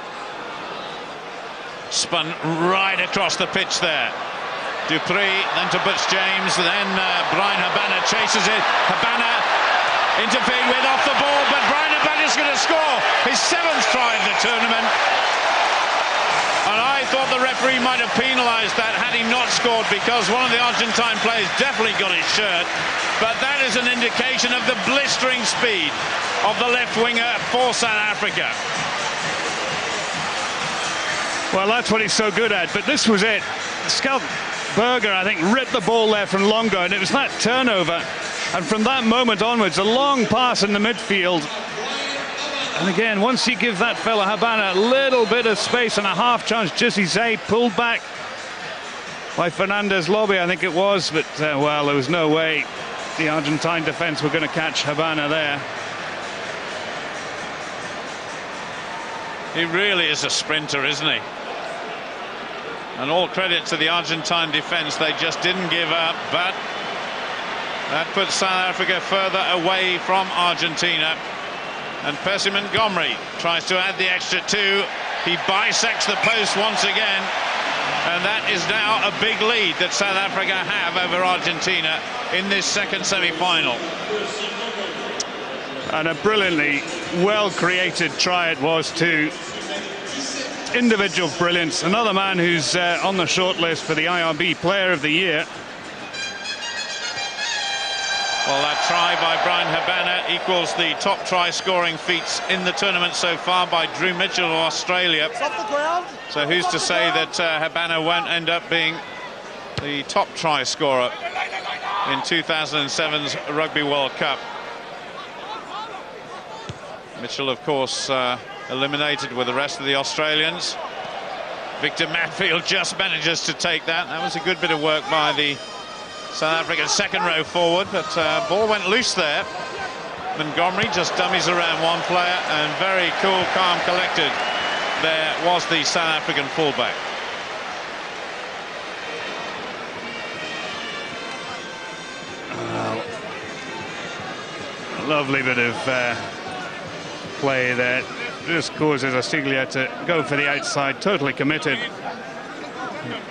Spun right across the pitch there. Dupree, then to Butch James, then Brian Habana chases it. Habana interfered with off the ball, but Brian Habana's going to score his 7th try of the tournament. And I thought the referee might have penalised that had he not scored, because one of the Argentine players definitely got his shirt. But that is an indication of the blistering speed of the left winger for South Africa. Well, that's what he's so good at, but this was it. Schalkberger, I think, ripped the ball there from Longo, and it was that turnover. And from that moment onwards, a long pass in the midfield. And again, once you give that fella Habana a little bit of space and a half chance, Jesse Zay pulled back by Fernandez Lobby, I think it was, but well, there was no way the Argentine defense were going to catch Habana there. He really is a sprinter, isn't he? And all credit to the Argentine defense, they just didn't give up, but that puts South Africa further away from Argentina. And Percy Montgomery tries to add the extra 2. He bisects the post once again, and that is now a big lead that South Africa have over Argentina in this second semi-final. And a brilliantly well-created try it was too. Individual brilliance. Another man who's on the shortlist for the IRB Player of the Year. Well, that try by Brian Habana equals the top try-scoring feats in the tournament so far by Drew Mitchell of Australia. So who's to say that Habana won't end up being the top try-scorer in 2007's Rugby World Cup. Mitchell, of course, eliminated with the rest of the Australians. Victor Matfield just manages to take that. That was a good bit of work by the South African second row forward, but ball went loose there. Montgomery just dummies around one player, and very cool, calm, collected there was the South African fullback. A lovely bit of play there. Just causes Astiglia to go for the outside, totally committed.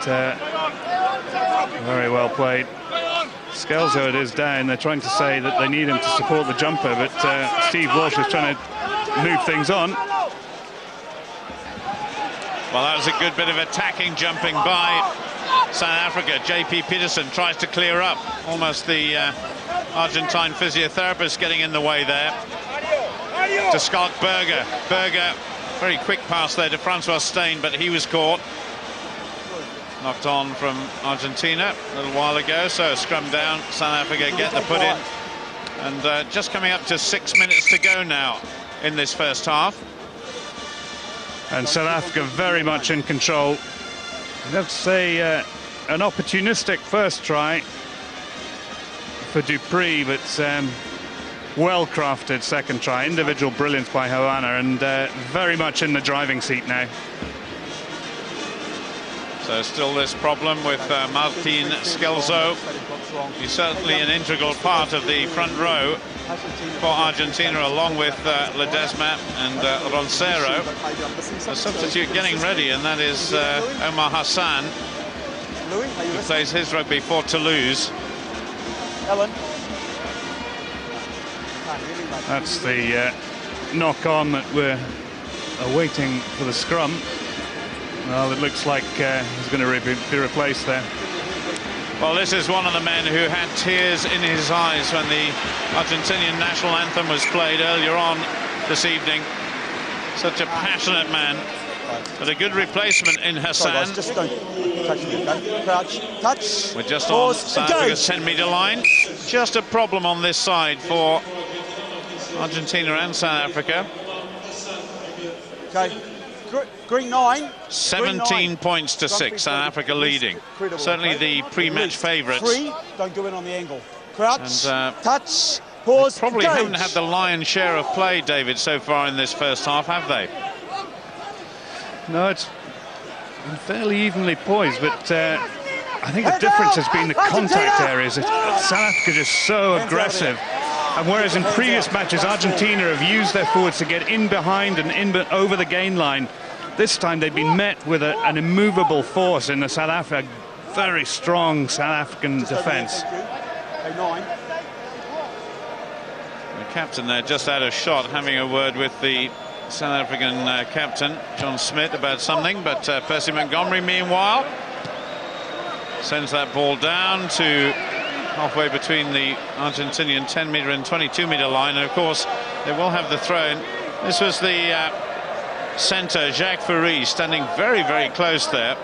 But, very well played. Scalzo, it is down. They're trying to say that they need him to support the jumper, but Steve Walsh is trying to move things on. Well, that was a good bit of attacking jumping by South Africa. JP Peterson tries to clear up. Almost the Argentine physiotherapist getting in the way there. To Scott Berger. Berger, very quick pass there to Francois Steyn, but he was caught. Knocked on from Argentina a little while ago, so scrum down. South Africa get the put in. And just coming up to 6 minutes to go now in this first half. And South Africa very much in control. I'd have to say an opportunistic first try for Dupree, but well-crafted second try. Individual brilliance by Hoana, and very much in the driving seat now. So still this problem with Martin Scalzo. He's certainly an integral part of the front row for Argentina, along with Ledesma and Roncero. A substitute getting ready, and that is Omar Hassan, who plays his rugby for Toulouse. That's the knock-on that we're awaiting for the scrum. Well, it looks like he's going to be replaced there. Well, this is one of the men who had tears in his eyes when the Argentinian national anthem was played earlier on this evening. Such a passionate man, but a good replacement in Hassan. Sorry, just don't touch me, okay? Crouch, touch. We're just on South Africa's 10-metre line. Just a problem on this side for Argentina and South Africa. Okay. Green 9. 17 points to 6, South Africa leading. Certainly the pre-match favourites. 3, don't go in on the angle. Crouch, and, touch, pause, probably engage. haven't had the lion's share of play, David, so far in this first half, have they? No, it's been fairly evenly poised, but I think the difference has been the contact areas. South Africa is so aggressive. And whereas in previous matches, Argentina have used their forwards to get in behind and over the gain line, this time they've been met with an immovable force in the South Africa, very strong South African defence. The captain there just out of shot, having a word with the South African captain, John Smith, about something, but Percy Montgomery, meanwhile, sends that ball down to halfway between the Argentinian 10-metre and 22-metre line, and of course they will have the throw-in. This was the centre, Jacques Fourie, standing very, very close there.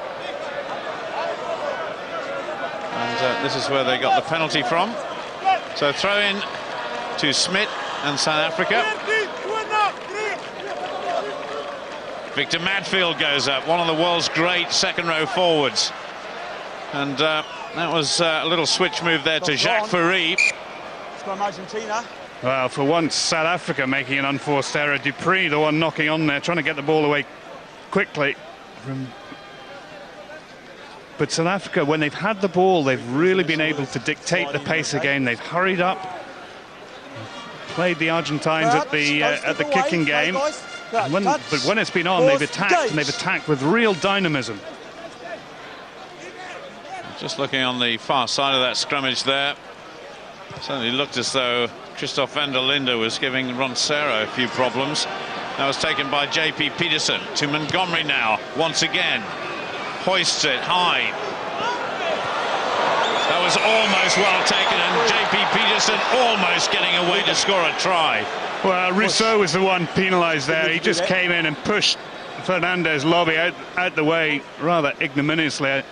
And this is where they got the penalty from. So throw-in to Smith and South Africa. Victor Matfield goes up, one of the world's great second-row forwards. And that was a little switch move there to Jacques Fourie. From Argentina. Well, for once, South Africa making an unforced error. Dupree, the one knocking on there, trying to get the ball away quickly. But South Africa, when they've had the ball, they've really been able to dictate the pace again. They've hurried up, played the Argentines at the kicking game. But when it's been on, they've attacked, and they've attacked with real dynamism. Just looking on the far side of that scrummage there, certainly looked as though Christoph van der Linde was giving Roncero a few problems. That was taken by JP Peterson to Montgomery now, once again. Hoists it high. That was almost well taken, and JP Peterson almost getting away to score a try. Well, Rousseau was the one penalised there. He just came in and pushed Fernandez Lobby out the way rather ignominiously.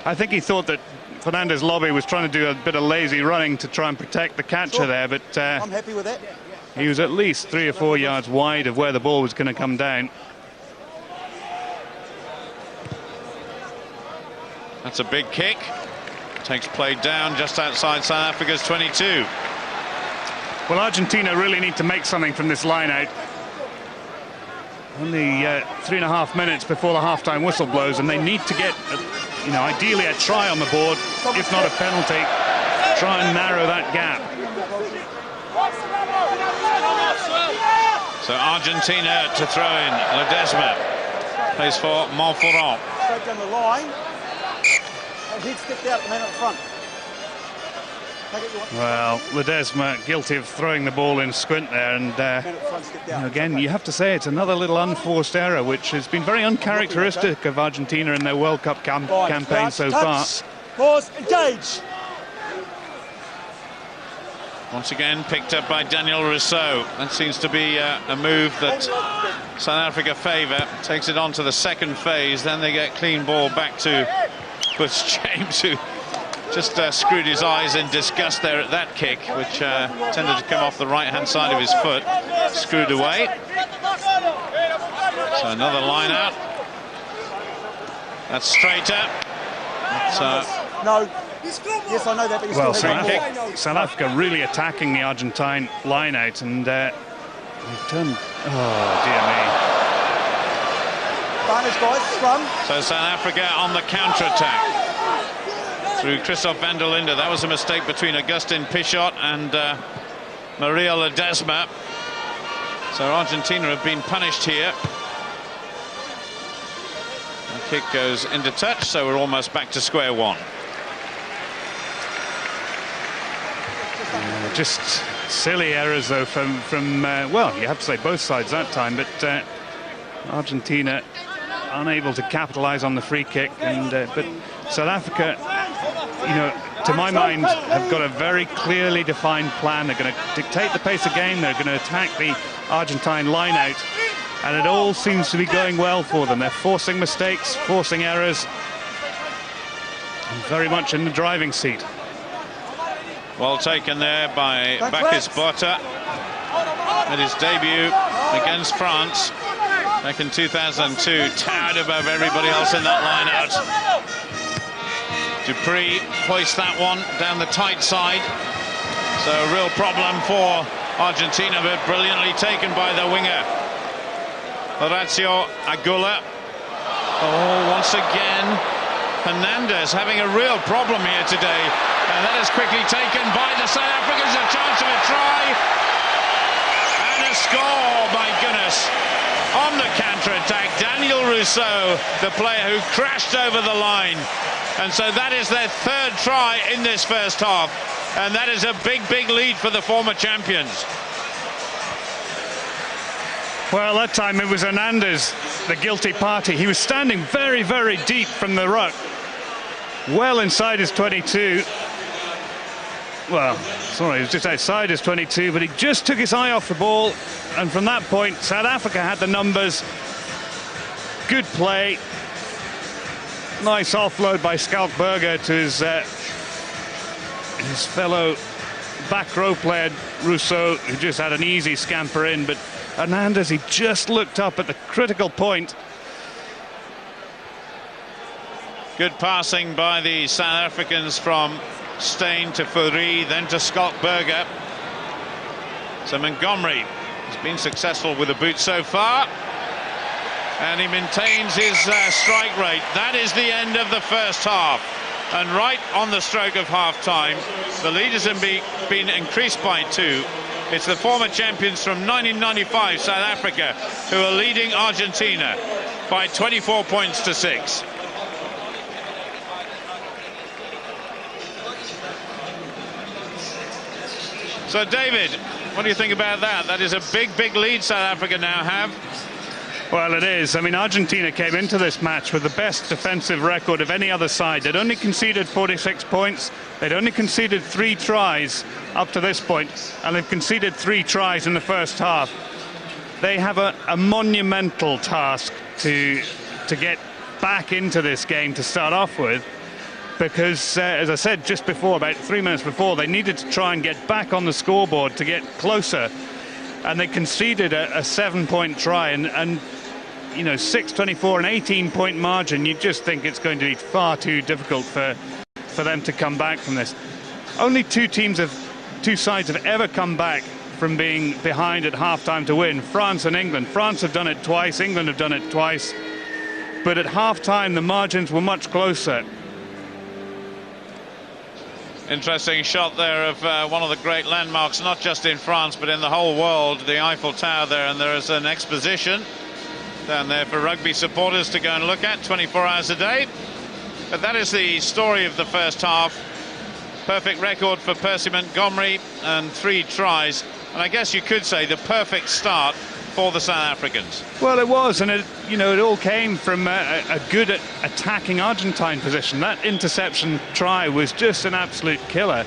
I think he thought that Fernandez Lobby was trying to do a bit of lazy running to try and protect the catcher there, but I'm happy with it. He was at least 3 or 4 yards wide of where the ball was going to come down. That's a big kick. Takes play down just outside South Africa's 22. Well, Argentina really need to make something from this line out. Only 3.5 minutes before the half-time whistle blows, and they need to get, ideally a try on the board, if not a penalty. Try and narrow that gap. So Argentina to throw in. Ledesma plays for Montferrand. Straight down the line. And he'd stepped out the man up front. Well, Ledesma guilty of throwing the ball in squint there, and again, you have to say it's another little unforced error, which has been very uncharacteristic of Argentina in their World Cup campaign so far. Pause, engage. Once again picked up by Daniel Rousseau. That seems to be a move that South Africa favour. Takes it on to the second phase, then they get clean ball back to Butch James, who just screwed his eyes in disgust there at that kick, which tended to come off the right-hand side of his foot. Screwed away. So another line out. That's straighter. No. Yes, I know that, but well, South Africa really attacking the Argentine line out, and they've turned. Oh, dear me. Advantage, guys. Scrum. So South Africa on the counter-attack through Christophe van der Linde. That was a mistake between Augustin Pichot and Maria Ledesma. So Argentina have been punished here. The kick goes into touch, so we're almost back to square one. Just silly errors, though, from well, you have to say both sides that time, but Argentina unable to capitalise on the free kick, and but South Africa, to my mind, have got a very clearly defined plan. They're going to dictate the pace of game. They're going to attack the Argentine line out, and it all seems to be going well for them. They're forcing mistakes, forcing errors, and very much in the driving seat. Well taken there by Bacchus Botta at his debut against France back in 2002. Towered above everybody else in that line out. Dupree hoists that one down the tight side. So a real problem for Argentina, but brilliantly taken by the winger Horacio Agula. Oh, once again Hernandez having a real problem here today, and that is quickly taken by the South Africans. A chance of a try and a score, my goodness, on the counter-attack. Daniel Rousseau, the player who crashed over the line, and so that is their third try in this first half, and that is a big lead for the former champions. Well, that time it was Hernandez, the guilty party. He was standing very deep from the ruck, well inside his 22. Well, sorry, he was just outside his 22, but he just took his eye off the ball, and from that point, South Africa had the numbers. Good play. Nice offload by Schalkberger to his fellow back row player, Rousseau, who just had an easy scamper in, but Hernandez, he just looked up at the critical point. Good passing by the South Africans from Steyn to Fourie, then to Schalkberger. So Montgomery has been successful with the boot so far, and he maintains his strike rate. That is the end of the first half, and right on the stroke of half-time, the leaders have been increased by 2. It's the former champions from 1995, South Africa, who are leading Argentina by 24 points to 6. So, David, what do you think about that? That is a big lead South Africa now have. Well, it is. I mean, Argentina came into this match with the best defensive record of any other side. They'd only conceded 46 points. They'd only conceded 3 tries up to this point, and they've conceded 3 tries in the first half. They have a monumental task to get back into this game to start off with, because, as I said just before, about 3 minutes before, they needed to try and get back on the scoreboard to get closer, and they conceded a 7-point try, and you know, 6-24, an 18-point margin, you just think it's going to be far too difficult for them to come back from this. Only two sides have ever come back from being behind at halftime to win, France and England. France have done it twice, England have done it twice, but at halftime the margins were much closer. Interesting shot there of one of the great landmarks, not just in France but in the whole world, the Eiffel Tower there, and there is an exposition down there for rugby supporters to go and look at 24 hours a day. But that is the story of the first half. Perfect record for Percy Montgomery and 3 tries, and I guess you could say the perfect start for the South Africans. Well, it was, and it all came from a good attacking Argentine position. That interception try was just an absolute killer.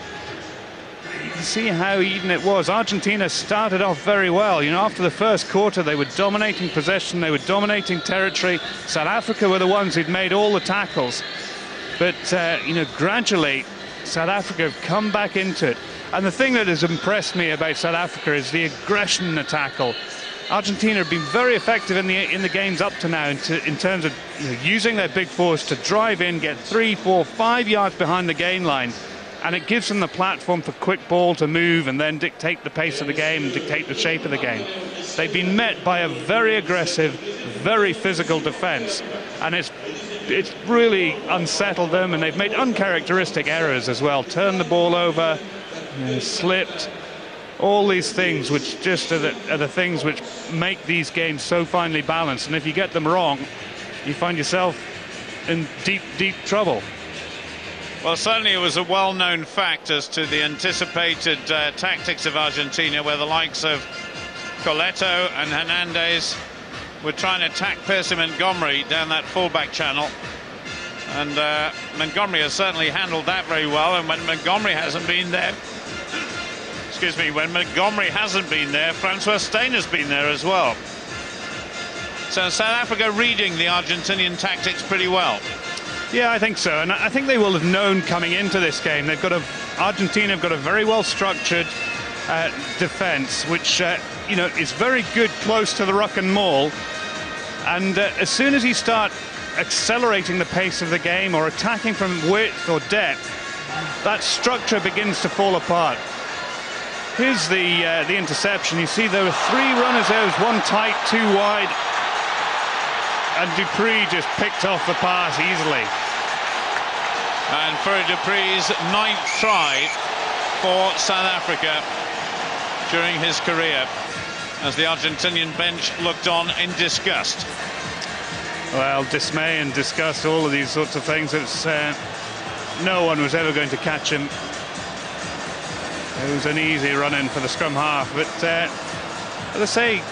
You can see how even it was. Argentina started off very well. You know, after the first quarter, they were dominating possession, they were dominating territory. South Africa were the ones who'd made all the tackles. But, you know, gradually, South Africa have come back into it. And the thing that has impressed me about South Africa is the aggression in the tackle. Argentina have been very effective in the games up to now in terms of, you know, using their big force to drive in, get 3, 4, 5 yards behind the gain line, and it gives them the platform for quick ball to move and then dictate the pace of the game and dictate the shape of the game. They've been met by a very aggressive, very physical defence, and it's really unsettled them, and they've made uncharacteristic errors as well. Turned the ball over, you know, slipped. All these things which just are the things which make these games so finely balanced, and if you get them wrong, you find yourself in deep, deep trouble. Well, certainly it was a well-known fact as to the anticipated tactics of Argentina, where the likes of Coletto and Hernandez were trying to attack Percy Montgomery down that fullback channel, and Montgomery has certainly handled that very well. And when Montgomery hasn't been there, when Montgomery hasn't been there, Francois Steyn has been there as well. So South Africa reading the Argentinian tactics pretty well. Yeah, I think so, and I think they will have known coming into this game. Argentina have got a very well structured defence, which you know, is very good close to the ruck and maul. And as soon as you start accelerating the pace of the game or attacking from width or depth, that structure begins to fall apart. Here's the interception. You see there were 3 runners there. There was 1 tight, 2 wide, and Dupree just picked off the pass easily. And for Dupree's 9th try for South Africa during his career, as the Argentinian bench looked on in disgust. Well, dismay and disgust, all of these sorts of things. It's no one was ever going to catch him. It was an easy run-in for the scrum half, but as I say,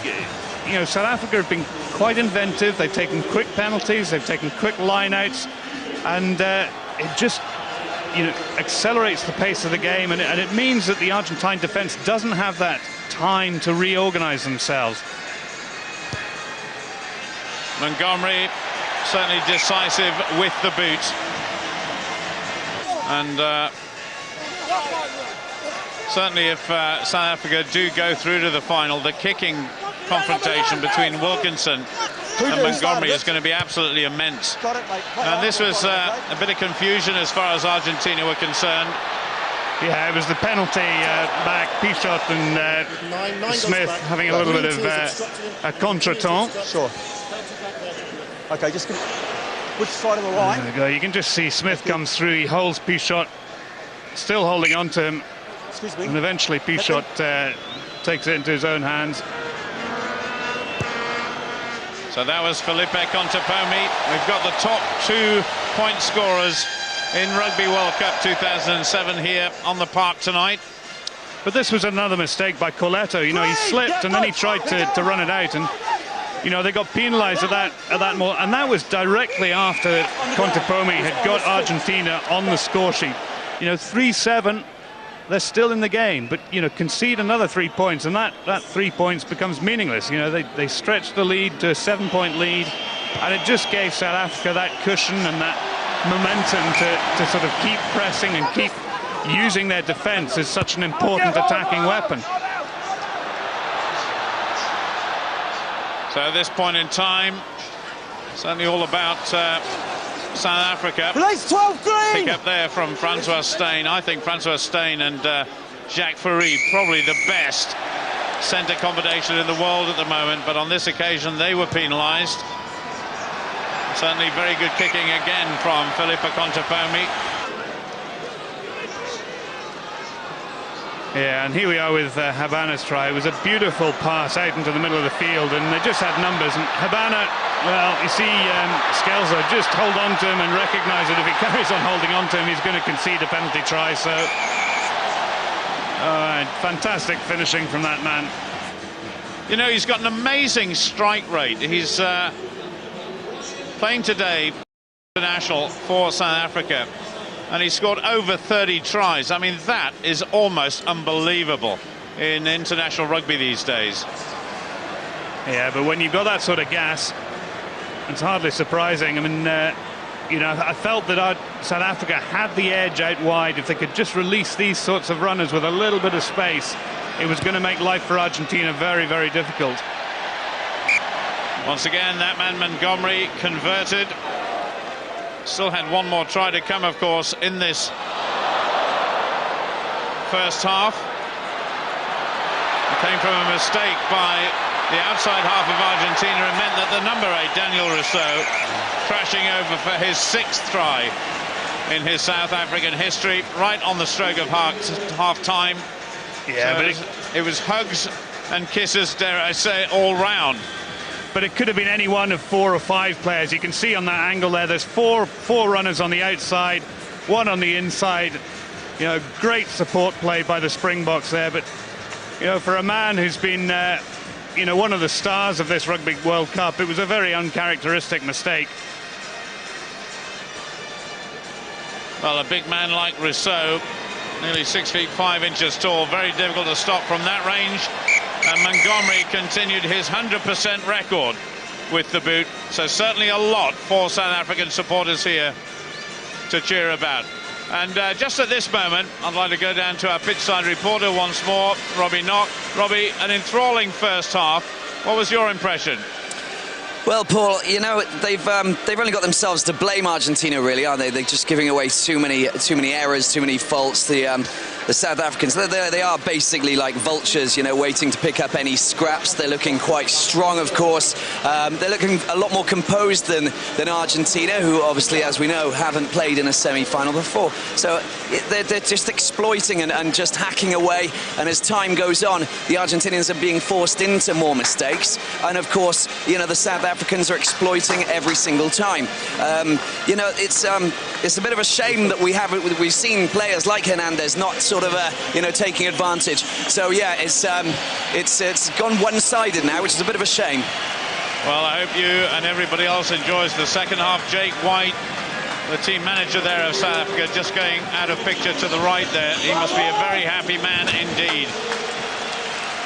you know, South Africa have been quite inventive. They've taken quick penalties, they've taken quick line-outs, and it just, you know, accelerates the pace of the game, and it means that the Argentine defence doesn't have that time to reorganise themselves. Montgomery certainly decisive with the boot, and certainly if South Africa do go through to the final, the kicking confrontation between Wilkinson and Montgomery is going to be absolutely immense. And this was a bit of confusion as far as Argentina were concerned. Yeah, it was the penalty back, Pichot and Smith having a little bit of a contretemps. Sure. Okay, just which side of the line? There we go. You can just see Smith comes through. He holds Pichot, still holding on to him. Excuse me. And eventually Pichot takes it into his own hands. So that was Felipe Contepomi. We've got the top 2 point scorers in Rugby World Cup 2007 here on the park tonight. But this was another mistake by Coletto. You know, he slipped and then he tried to run it out, and you know, they got penalised at that moment, and that was directly after Contepomi had got Argentina on the score sheet. You know, 3-7. They're still in the game, but, you know, concede another 3 points, and that 3 points becomes meaningless. You know, they stretched the lead to a 7-point lead, and it just gave South Africa that cushion and that momentum to sort of keep pressing and keep using their defence as such an important attacking weapon. So at this point in time, certainly all about South Africa. Place 12 green! Pick up there from Francois Steyn. I think Francois Steyn and Jacques Farid probably the best centre combination in the world at the moment, but on this occasion they were penalised. Certainly very good kicking again from Philippa Contepomi. Yeah, and here we are with Habana's try. It was a beautiful pass out into the middle of the field, and they just had numbers. And Habana, well, you see Skelzer just hold on to him and recognise that if he carries on holding on to him, he's going to concede a penalty try. So, fantastic finishing from that man. You know, he's got an amazing strike rate. He's playing today international for South Africa, and he scored over 30 tries. I mean, that is almost unbelievable in international rugby these days. Yeah, but when you've got that sort of gas, it's hardly surprising. I mean, you know, I felt that South Africa had the edge out wide. If they could just release these sorts of runners with a little bit of space, it was going to make life for Argentina very, very difficult. Once again, that man Montgomery converted. Still had one more try to come, of course, in this first half. It came from a mistake by the outside half of Argentina and meant that the number 8, Daniel Rousseau, crashing over for his 6th try in his South African history, right on the stroke of half-time. Yeah, so but it was hugs and kisses, dare I say, all round. But it could have been any one of 4 or 5 players. You can see on that angle there, there's four runners on the outside, 1 on the inside. You know, great support play by the Springboks there. But, you know, for a man who's been, you know, one of the stars of this Rugby World Cup, it was a very uncharacteristic mistake. Well, a big man like Rousseau, nearly 6 feet 5 inches tall, very difficult to stop from that range. And Montgomery continued his 100% record with the boot. So certainly a lot for South African supporters here to cheer about. And just at this moment, I'd like to go down to our pitchside reporter once more, Robbie Knock. Robbie, an enthralling first half. What was your impression? Well, Paul, you know, they've only got themselves to blame, Argentina, really, aren't they? They're just giving away too many errors, too many faults. The South Africans, they are basically like vultures, you know, waiting to pick up any scraps. They're looking quite strong, of course. They're looking a lot more composed than Argentina, who obviously, as we know, haven't played in a semi-final before. So they're just exploiting and just hacking away. And as time goes on, the Argentinians are being forced into more mistakes. And of course, you know, the South Africans are exploiting every single time. You know, it's a bit of a shame that we've seen players like Hernandez not sort of you know, taking advantage. So yeah, it's gone one-sided now, which is a bit of a shame. Well, I hope you and everybody else enjoys the second half. Jake White, the team manager there of South Africa, just going out of picture to the right there. He must be a very happy man indeed.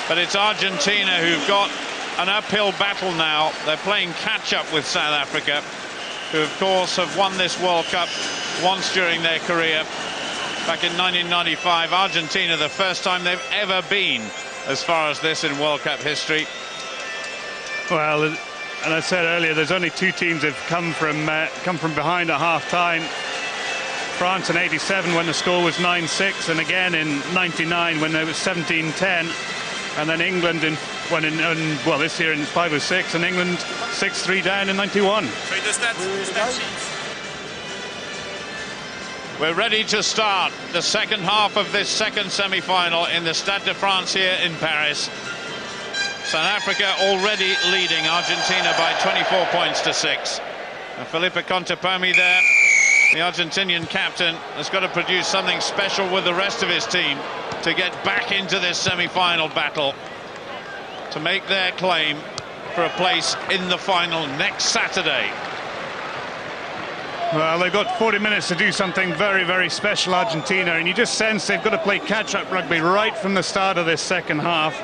But it's Argentina who've got an uphill battle now. They're playing catch-up with South Africa, who of course have won this World Cup once during their career. Back in 1995, Argentina, the first time they've ever been as far as this in World Cup history. Well, and I said earlier, there's only 2 teams that have come from behind at half-time. France in '87 when the score was 9-6, and again in '99 when it was 17-10. And then England well, this year in 5-6, and England 6-3 down in '91. We're ready to start the second half of this second semi-final in the Stade de France here in Paris. South Africa already leading Argentina by 24 points to 6. And Philippa Contepomi there, the Argentinian captain, has got to produce something special with the rest of his team to get back into this semi-final battle, to make their claim for a place in the final next Saturday. Well, they've got 40 minutes to do something very, very special, Argentina, and you just sense they've got to play catch-up rugby right from the start of this second half.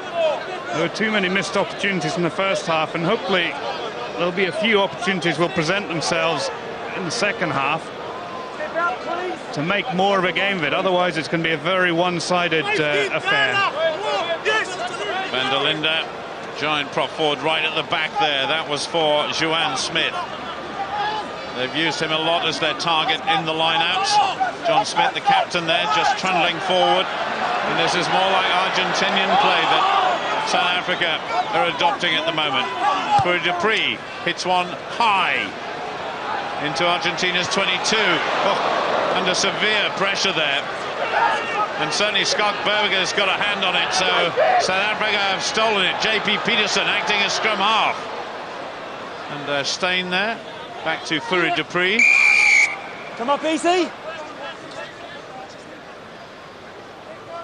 There were too many missed opportunities in the first half, and hopefully there'll be a few opportunities will present themselves in the second half to make more of a game of it. Otherwise, it's going to be a very one-sided affair. Van der Linde giant prop forward right at the back there. That was for Juan Smith. They've used him a lot as their target in the lineouts. John Smith, the captain there, just trundling forward. And this is more like Argentinian play that South Africa are adopting at the moment. For Dupree, hits one high into Argentina's 22. Oh, under severe pressure there. And certainly Scott Berger's got a hand on it, so South Africa have stolen it. J.P. Peterson acting as scrum half. And Steyn there. Back to Furi Dupree. Come up easy.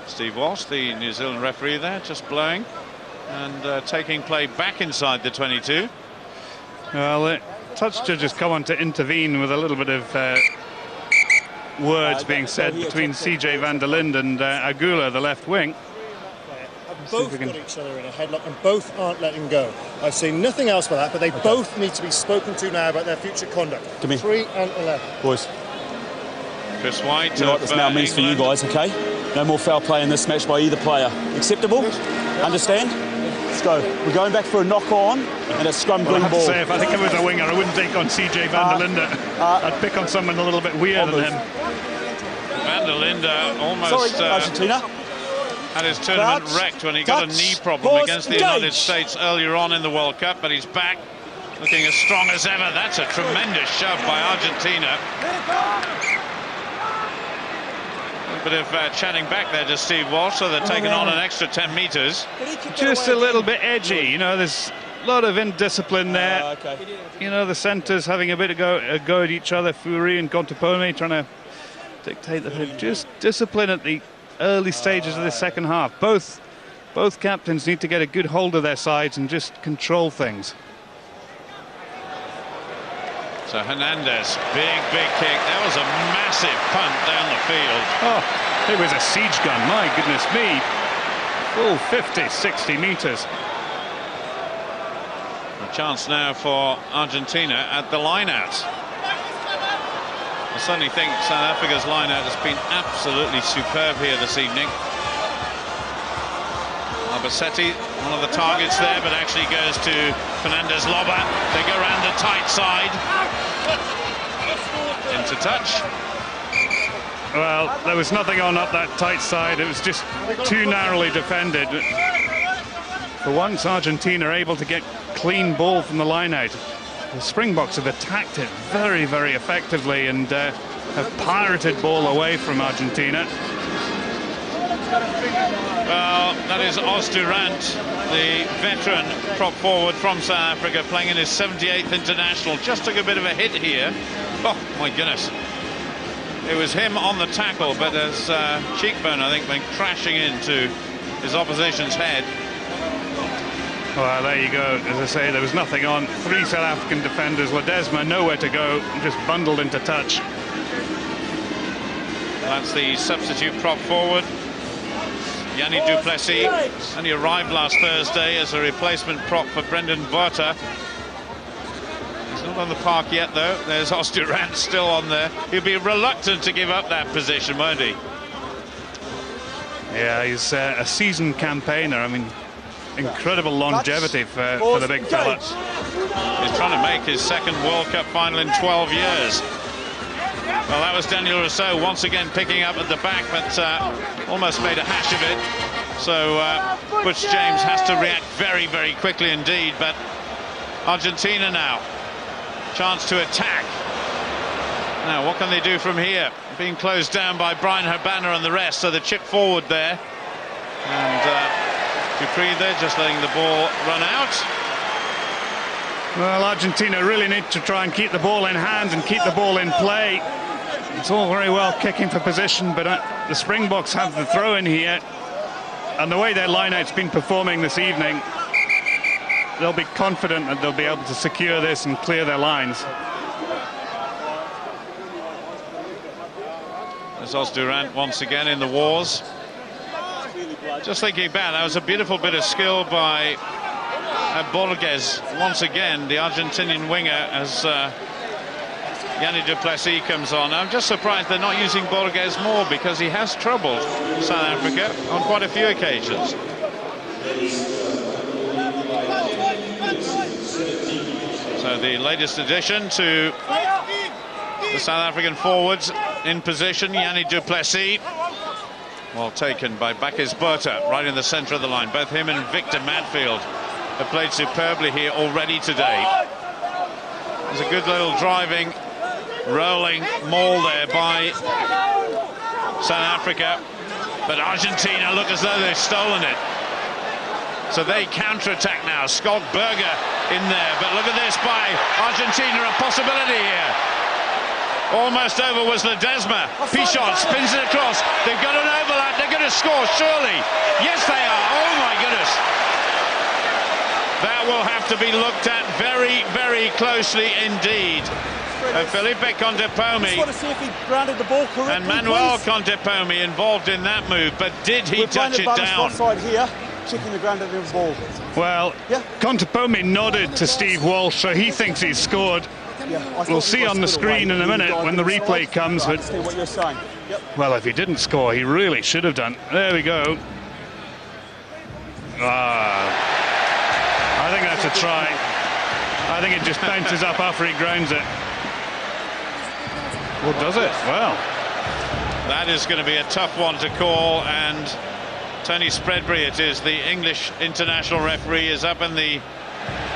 Steve Walsh, the New Zealand referee there, just blowing and taking play back inside the 22. Well, the touch judges come on to intervene with a little bit of words being said between CJ van der Linde and Agula, the left wing. Both got each other in a headlock and both aren't letting go. I've seen nothing else but that, but they both need to be spoken to now about their future conduct. 3 and 11. Boys. Chris White. You know what this now means for you guys, okay? No more foul play in this match by either player. Acceptable? Understand? Let's go. We're going back for a knock on and a scrum green ball. Say, if I think it was a winger, I wouldn't take on CJ van der Linde. I'd pick on someone a little bit weirder than him. Van der Linde almost... Sorry, Argentina. Had his tournament wrecked when he got a knee problem against the United States earlier on in the World Cup, but he's back looking as strong as ever. That's a tremendous shove by Argentina. A bit of chatting back there to Steve Walsh, so they're taking on an extra 10 metres. Just a little bit edgy, you know, there's a lot of indiscipline there. You know, the centres having a bit of a go at each other, Furi and Gontapone trying to dictate the just discipline at the early stages of the second half. Both captains need to get a good hold of their sides and just control things. So Hernandez, big kick. That was a massive punt down the field. Oh, it was a siege gun, my goodness me. Full 50, 60 metres. A chance now for Argentina at the line-out. I certainly think South Africa's line-out has been absolutely superb here this evening. Albacete, one of the targets there, but actually goes to Fernandez Loba. They go around the tight side. Into touch. Well, there was nothing on up that tight side. It was just too narrowly defended. For once, Argentina are able to get clean ball from the line-out. The Springboks have attacked it very, very effectively and have pirated ball away from Argentina. Well, that is Os Durant, the veteran prop forward from South Africa, playing in his 78th international. Just took a bit of a hit here. Oh, my goodness. It was him on the tackle, but his cheekbone, I think, went crashing into his opposition's head. Well, there you go. As I say, there was nothing on. 3 South African defenders. Ledesma nowhere to go, just bundled into touch. That's the substitute prop forward, Yanni du Plessis. And he arrived last Thursday as a replacement prop for Brendan Botha. He's not on the park yet, though. There's Os Durant still on there. He'll be reluctant to give up that position, won't he? Yeah, he's a seasoned campaigner. I mean, incredible longevity for the big fella. He's trying to make his second World Cup final in 12 years. Well, that was Daniel Rousseau once again picking up at the back, but almost made a hash of it. So Butch James has to react very, very quickly indeed. But Argentina now, chance to attack. Now, what can they do from here? Being closed down by Brian Habana and the rest, so the chip forward there. And Dupree there, just letting the ball run out. Well, Argentina really need to try and keep the ball in hand and keep the ball in play. It's all very well kicking for position, but the Springboks have the throw in here. And the way their line-out's been performing this evening, they'll be confident that they'll be able to secure this and clear their lines. There's Os Durant once again in the wars. Just thinking back, that was a beautiful bit of skill by Borges. Once again, the Argentinian winger, as Yanni du Plessis comes on. I'm just surprised they're not using Borges more, because he has troubled South Africa on quite a few occasions. So the latest addition to the South African forwards in position, Yanni du Plessis. Well taken by Bakis Botha, right in the centre of the line. Both him and Victor Matfield have played superbly here already today. There's a good little driving, rolling maul there by South Africa. But Argentina look as though they've stolen it. So they counter-attack now. Scott Berger in there. But look at this by Argentina, a possibility here. Almost over was Ledesma. Pichot spins it across. They've got an overlap. They're going to score, surely. Yes, they are. Oh, my goodness. That will have to be looked at very, very closely indeed. Felipe Contepomi and Manuel Contepomi involved in that move, but did he touch it down? Here, checking the ground at the ball. Well, Contepomi nodded to Steve Walsh, so he thinks he's scored. We'll see on the screen in a minute when the replay comes. But what you're saying. Well, if he didn't score, he really should have done. There we go. I think that's a try. I think it just bounces up after he grounds it. Well, does it? Well, that is going to be a tough one to call, and Tony Spreadbury, it is, the English international referee, is up in the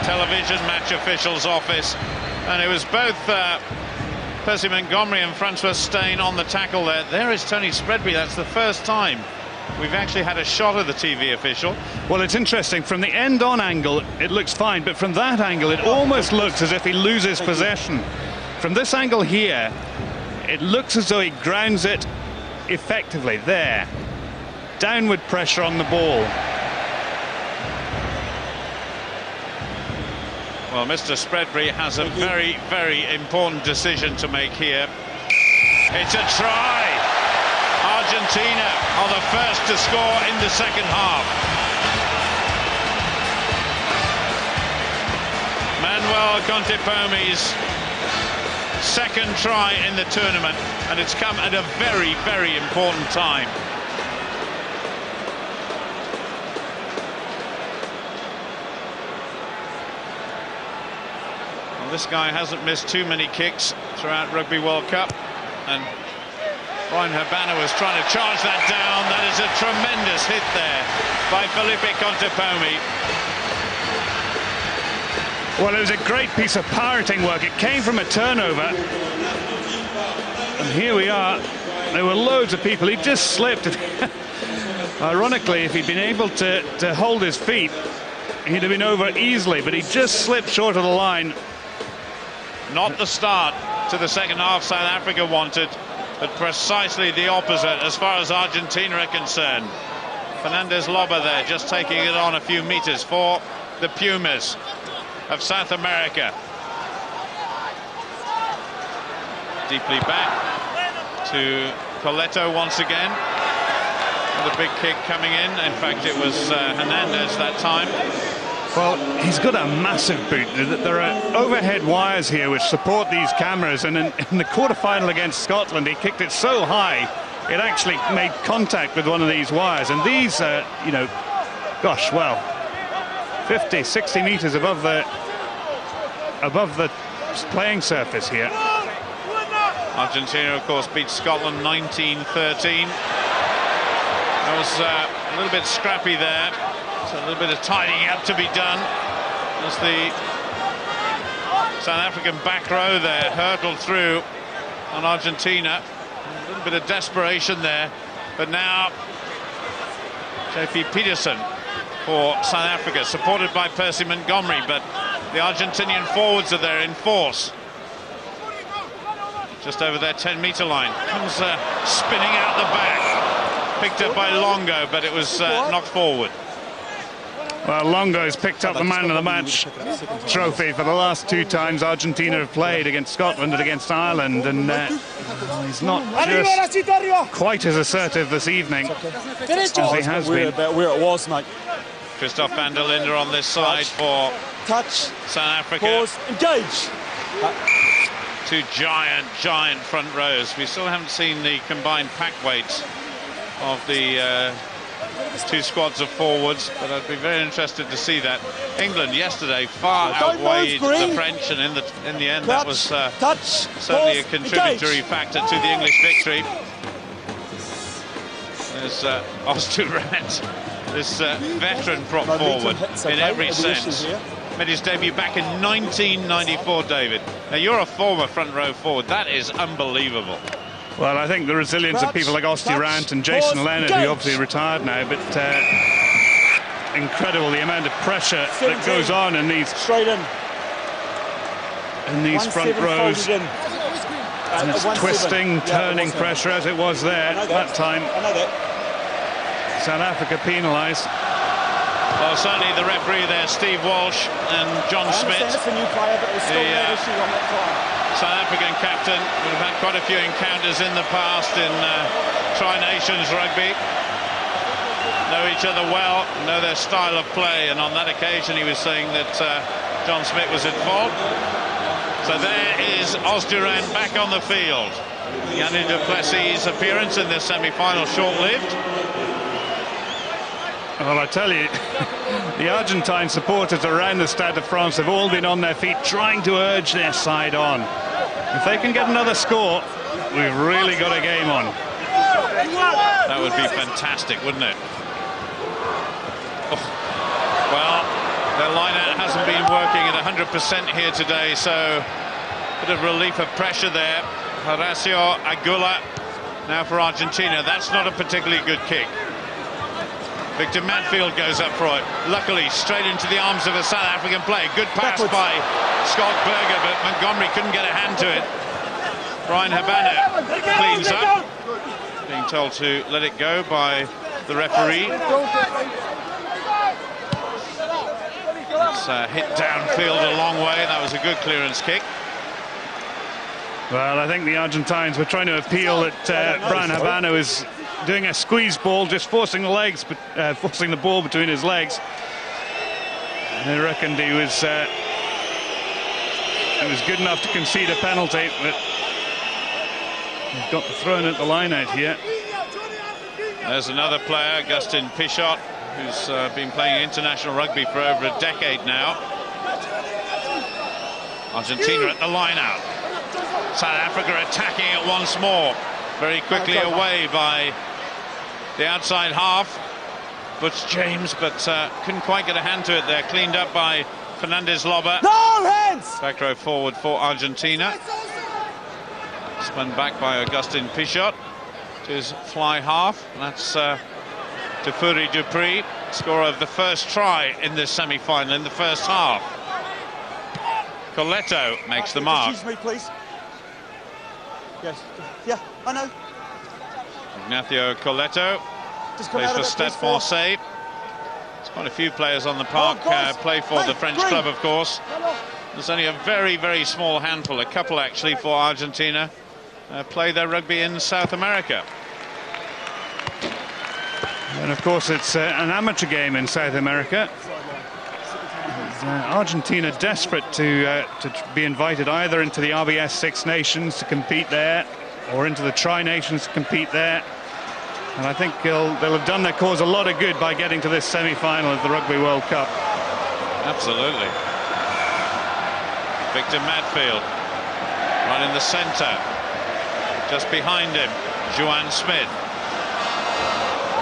television match official's office, and it was both Percy Montgomery and Francois Steyn on the tackle there. There is Tony Spreadbury. That's the first time we've actually had a shot of the TV official. Well, it's interesting. From the end-on angle, it looks fine, but from that angle, it almost looks as if he loses possession. From this angle here, it looks as though he grounds it effectively. There. Downward pressure on the ball. Well, Mr. Spreadbury has a very, very important decision to make here. It's a try. Argentina are the first to score in the second half. Manuel Contepomi's second try in the tournament, and it's come at a very, very important time. Well, this guy hasn't missed too many kicks throughout Rugby World Cup, and Ryan Habana was trying to charge that down. That is a tremendous hit there by Felipe Contepomi. Well, it was a great piece of pirating work. It came from a turnover. And here we are. There were loads of people. He just slipped. Ironically, if he'd been able to hold his feet, he'd have been over easily. But he just slipped short of the line. Not the start to the second half South Africa wanted, but precisely the opposite as far as Argentina are concerned. Fernandez Loba there, just taking it on a few meters for the Pumas of South America. Deeply back to Coletto once again. With a big kick coming in. In fact, it was Hernandez that time. Well, he's got a massive boot. There are overhead wires here which support these cameras, and in the quarter-final against Scotland, he kicked it so high, it actually made contact with one of these wires. And these, you know, gosh, well, 50, 60 meters above the playing surface here. Argentina, of course, beat Scotland 19-13. That was a little bit scrappy there. So a little bit of tidying up to be done as the South African back row there hurtled through on Argentina. A little bit of desperation there, but now JP Peterson for South Africa, supported by Percy Montgomery, but the Argentinian forwards are there in force. Just over their 10-meter line. Comes spinning out the back. Picked up by Longo, but it was knocked forward. Well, Longo has picked up the man of the match trophy for the last two times Argentina have played, against Scotland and against Ireland, and he's not just quite as assertive this evening as he has been. Where it was, mate. Christoph van der Linde on this side for touch, South Africa. pause, engage. Two giant front rows. We still haven't seen the combined pack weights of the two squads of forwards, but I'd be very interested to see that. England yesterday far outweighed the French, and in the end that was certainly a contributory factor to the English victory. There's Osterrand, this veteran prop forward in every sense. Made his debut back in 1994, David. Now, you're a former front row forward. That is unbelievable. Well, I think the resilience of people like Osterrand and Jason Leonard, who obviously retired now, but incredible the amount of pressure that goes on in these front rows. And it's twisting, turning pressure as it was there that time. South Africa penalised. Well, certainly the referee there, Steve Walsh and John Smith, the South African captain, would have had quite a few encounters in the past in Tri-Nations rugby. Know each other well, know their style of play, and on that occasion he was saying that John Smith was at fault. So there is Osterrand back on the field. Yannick du Plessis' appearance in this semi-final short-lived. Well, I tell you, the Argentine supporters around the Stade de France have all been on their feet trying to urge their side on. If they can get another score, we've really got a game on. That would be fantastic, wouldn't it? Oh. Well, their line-out hasn't been working at 100% here today, so a bit of relief of pressure there. Horacio Agula now for Argentina. That's not a particularly good kick. Victor Matfield goes up for it. Luckily, straight into the arms of a South African player. Good pass by Scott Berger, but Montgomery couldn't get a hand to it. Brian Habana cleans up. Being told to let it go by the referee. It's hit downfield a long way. That was a good clearance kick. Well, I think the Argentines were trying to appeal that Brian Habana was doing a squeeze ball, just forcing the legs, but forcing the ball between his legs. And I reckoned he was good enough to concede a penalty, but he's got the throw in at the line out here. There's another player, Augustin Pichot, who's been playing international rugby for over a decade now. Argentina at the line out. South Africa attacking it once more. Very quickly away by the outside half. Butch James, but couldn't quite get a hand to it there. Cleaned up by Fernandez Loba. No hands! Back row forward for Argentina. Spun back by Augustin Pichot to his fly half. That's Tefuri Dupree, scorer of the first try in this semi-final in the first half. Coletto makes the mark. Excuse me, please. Yes. Yeah, I know. Ignacio Coletto plays for Stade Francais. There's quite a few players on the park play for the French club, of course. There's only a very, very small handful, a couple actually, for Argentina play their rugby in South America. And of course it's an amateur game in South America. Argentina desperate to be invited either into the RBS Six Nations to compete there, or into the Tri-Nations to compete there. And I think they'll have done their cause a lot of good by getting to this semi-final of the Rugby World Cup. Absolutely. Victor Matfield, right in the centre. Just behind him, Juan Smith.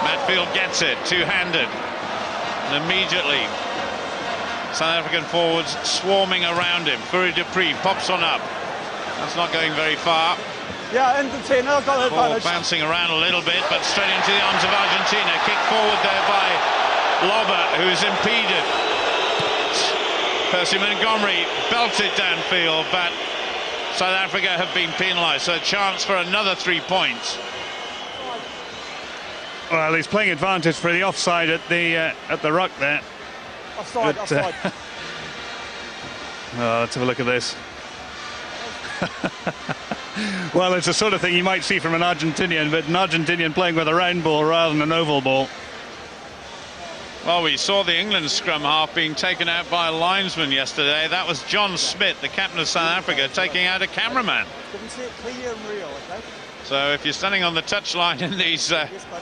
Matfield gets it, two-handed. And immediately, South African forwards swarming around him. Furi Dupree pops on up. That's not going very far. Yeah, end the 10. I've got the advantage. Ball bouncing around a little bit, but straight into the arms of Argentina. Kick forward there by Loba, who's impeded. Percy Montgomery belted downfield, but South Africa have been penalised. So a chance for another 3 points. Well, he's playing advantage for the offside at the ruck there. Offside, but, offside. Oh, let's have a look at this. Well, it's the sort of thing you might see from an Argentinian, but an Argentinian playing with a round ball rather than an oval ball. Well, we saw the England scrum half being taken out by a linesman yesterday. That was John Smith, the captain of South Africa, taking out a cameraman. Didn't see it clear and real, okay? So if you're standing on the touchline in these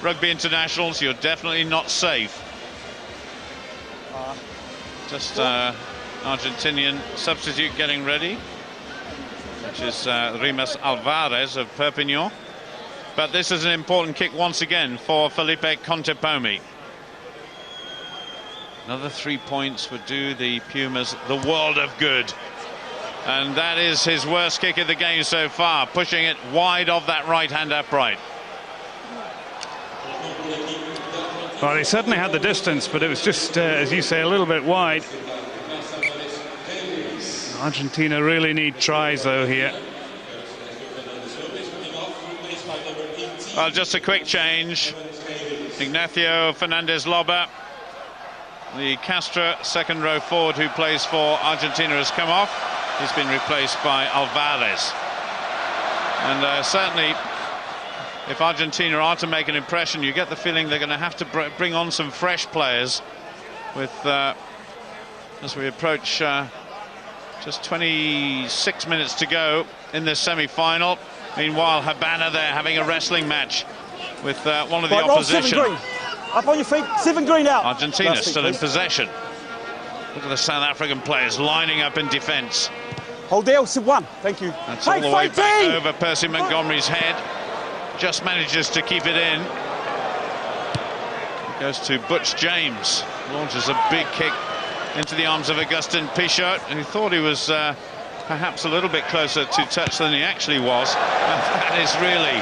rugby internationals, you're definitely not safe. Just Argentinian substitute getting ready, which is Rimas Alvarez of Perpignan. But this is an important kick once again for Felipe Contepomi. Another 3 points would do the Pumas the world of good. And that is his worst kick of the game so far, pushing it wide of that right-hand upright. Well, he certainly had the distance, but it was just, as you say, a little bit wide. Argentina really need tries, though, here. Well, just a quick change. Ignacio Fernandez-Loba, the Castro second row forward who plays for Argentina, has come off. He's been replaced by Alvarez. And certainly, if Argentina are to make an impression, you get the feeling they're going to have to bring on some fresh players with, as we approach just 26 minutes to go in this semi-final. Meanwhile, Habana there having a wrestling match with one of the opposition. Up on your feet, 7 green out. Argentina still in possession. Look at the South African players lining up in defence. Hold there, 1. Thank you. That's all the way back over Percy Montgomery's head. Just manages to keep it in. Goes to Butch James. Launches a big kick into the arms of Augustin Pichot, who thought he was perhaps a little bit closer to touch than he actually was. And that is really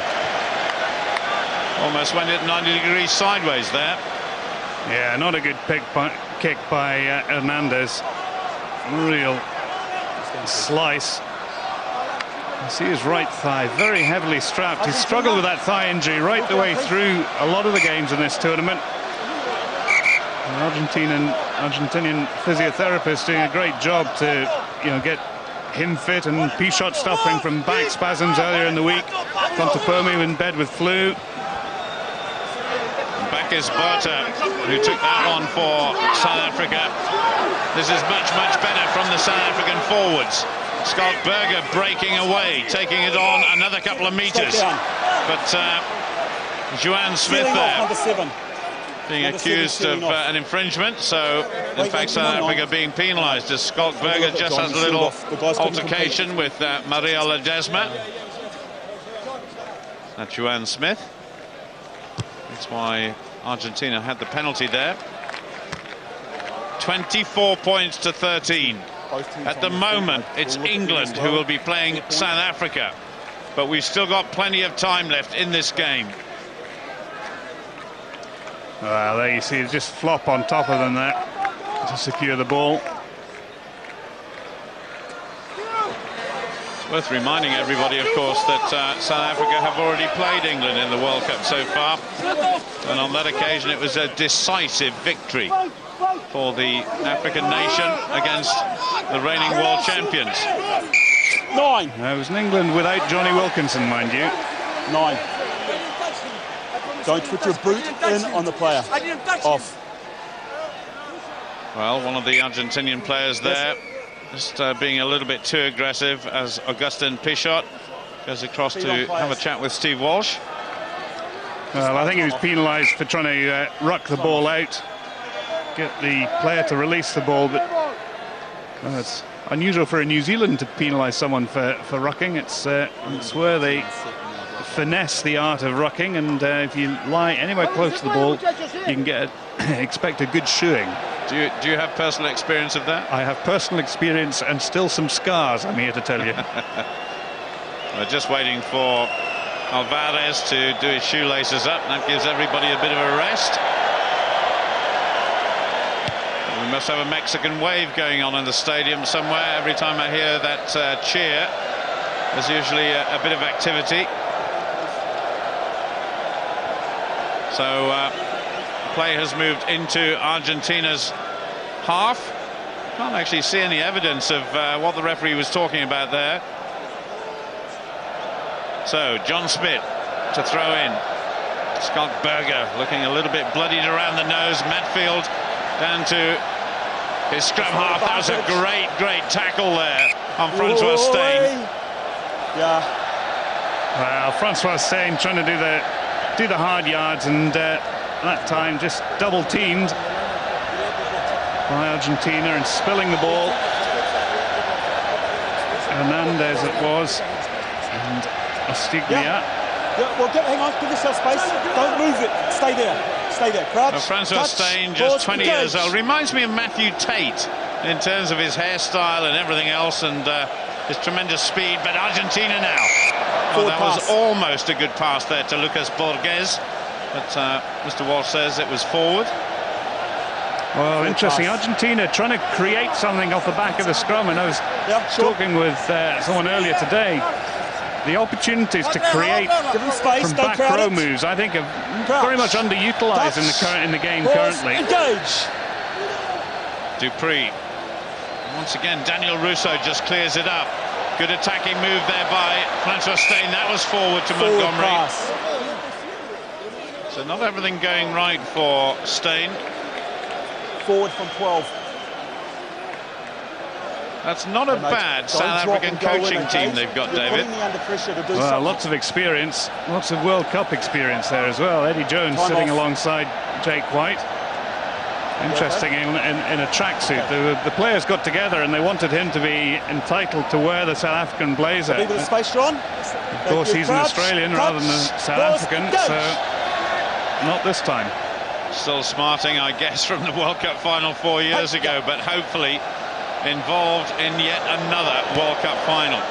almost went at 90 degrees sideways there. Yeah, not a good kick by Hernandez. Real slice. You see his right thigh very heavily strapped. He's struggled with that thigh injury right the way through a lot of the games in this tournament. The Argentinian physiotherapist doing a great job to, get him fit, and Pichot suffering from back spasms earlier in the week. Contepomi in bed with flu. Back is Berta, who took that one for South Africa. This is much, much better from the South African forwards. Scott Berger breaking away, taking it on another couple of metres. But Joanne Smith there being accused of an infringement. So, in fact, South Africa being penalised as Scott Berger just has a little altercation with Maria Ledesma. That's Joanne Smith. That's why Argentina had the penalty there. 24 points to 13. At the moment, it's England who will be playing South Africa, but we've still got plenty of time left in this game. Well, there you see it just flop on top of them there to secure the ball. It's worth reminding everybody, of course, that South Africa have already played England in the World Cup so far, and on that occasion it was a decisive victory for the African nation against the reigning world champions. 9. It was in England without Johnny Wilkinson, mind you. 9. Don't put your boot in on the player. Off. Well, one of the Argentinian players there just being a little bit too aggressive as Augustin Pichot goes across to have a chat with Steve Walsh. Well, I think he was penalised for trying to ruck the ball out, get the player to release the ball, but it's unusual for a New Zealand to penalise someone for rucking. It's where they finesse the art of rucking, and if you lie anywhere close to the ball, you can expect a good shoeing. Do you have personal experience of that? I have personal experience and still some scars, I'm here to tell you. We're just waiting for Alvarez to do his shoelaces up. That gives everybody a bit of a rest. We must have a Mexican wave going on in the stadium somewhere. Every time I hear that cheer, there's usually a bit of activity. So play has moved into Argentina's half. Can't actually see any evidence of what the referee was talking about there. So John Smith to throw in. Scott Berger looking a little bit bloodied around the nose. Matfield down to his scrum half. That was a great tackle there on Francois Steyn. Yeah. Well, Francois Steyn trying to do the hard yards, and that time just double teamed by Argentina and spilling the ball. Hernandez it was, and Ostiglia. Well, hang on, give yourself space. Don't move it. Stay there. Stay there. Crouch. Francois Steyn, just 20 years old. Reminds me of Matthew Tate in terms of his hairstyle and everything else, and his tremendous speed. But Argentina now. Oh, that was almost a good pass there to Lucas Borges. But Mr. Walsh says it was forward. Well, interesting. Argentina trying to create something off the back of the scrum. And I was talking with someone earlier today. The opportunities to create from back row moves, I think, are very much underutilised in the game currently. Engage. Dupree. Once again, Daniel Russo just clears it up. Good attacking move there by Francois Steyn. That was forward to Montgomery. So not everything going right for Steyn. Forward from 12. That's not a bad South African coaching team they've got, David. Well, lots of experience, lots of World Cup experience there as well. Eddie Jones sitting alongside Jake White. Interesting, in a tracksuit. The players got together and they wanted him to be entitled to wear the South African blazer. Of course, he's an Australian rather than a South African, so not this time. Still smarting, I guess, from the World Cup final 4 years ago, but hopefully involved in yet another World Cup final.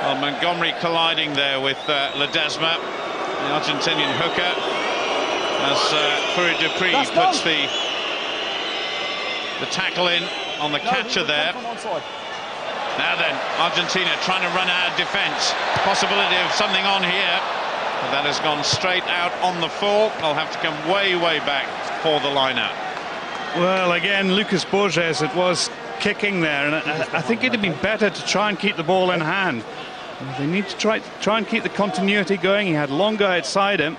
Well, Montgomery colliding there with Ledesma, the Argentinian hooker, as Fourie Dupree puts the tackle in on the catcher there. Now then, Argentina trying to run out of defence. Possibility of something on here. But that has gone straight out on the full. They'll have to come way, way back for the line-out. Well, again, Lucas Borges, it was kicking there, and I think it'd have been better to try and keep the ball in hand. They need to try and keep the continuity going. He had Longo outside him.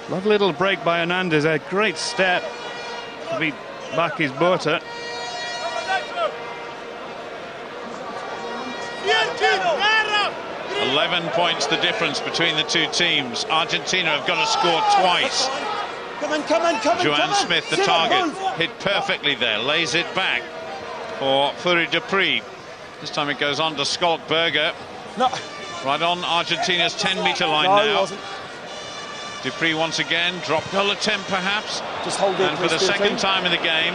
Lovely little break by Hernandez, a great step to beat back his Bota. $11 points the difference between the two teams. Argentina have got to score twice. Joanne Smith, the target, hit perfectly there, lays it back for Fourie Dupree. This time it goes on to Skolkberger. Right on Argentina's 10-metre line now. Dupree once again, drop goal attempt perhaps. And for the second time in the game,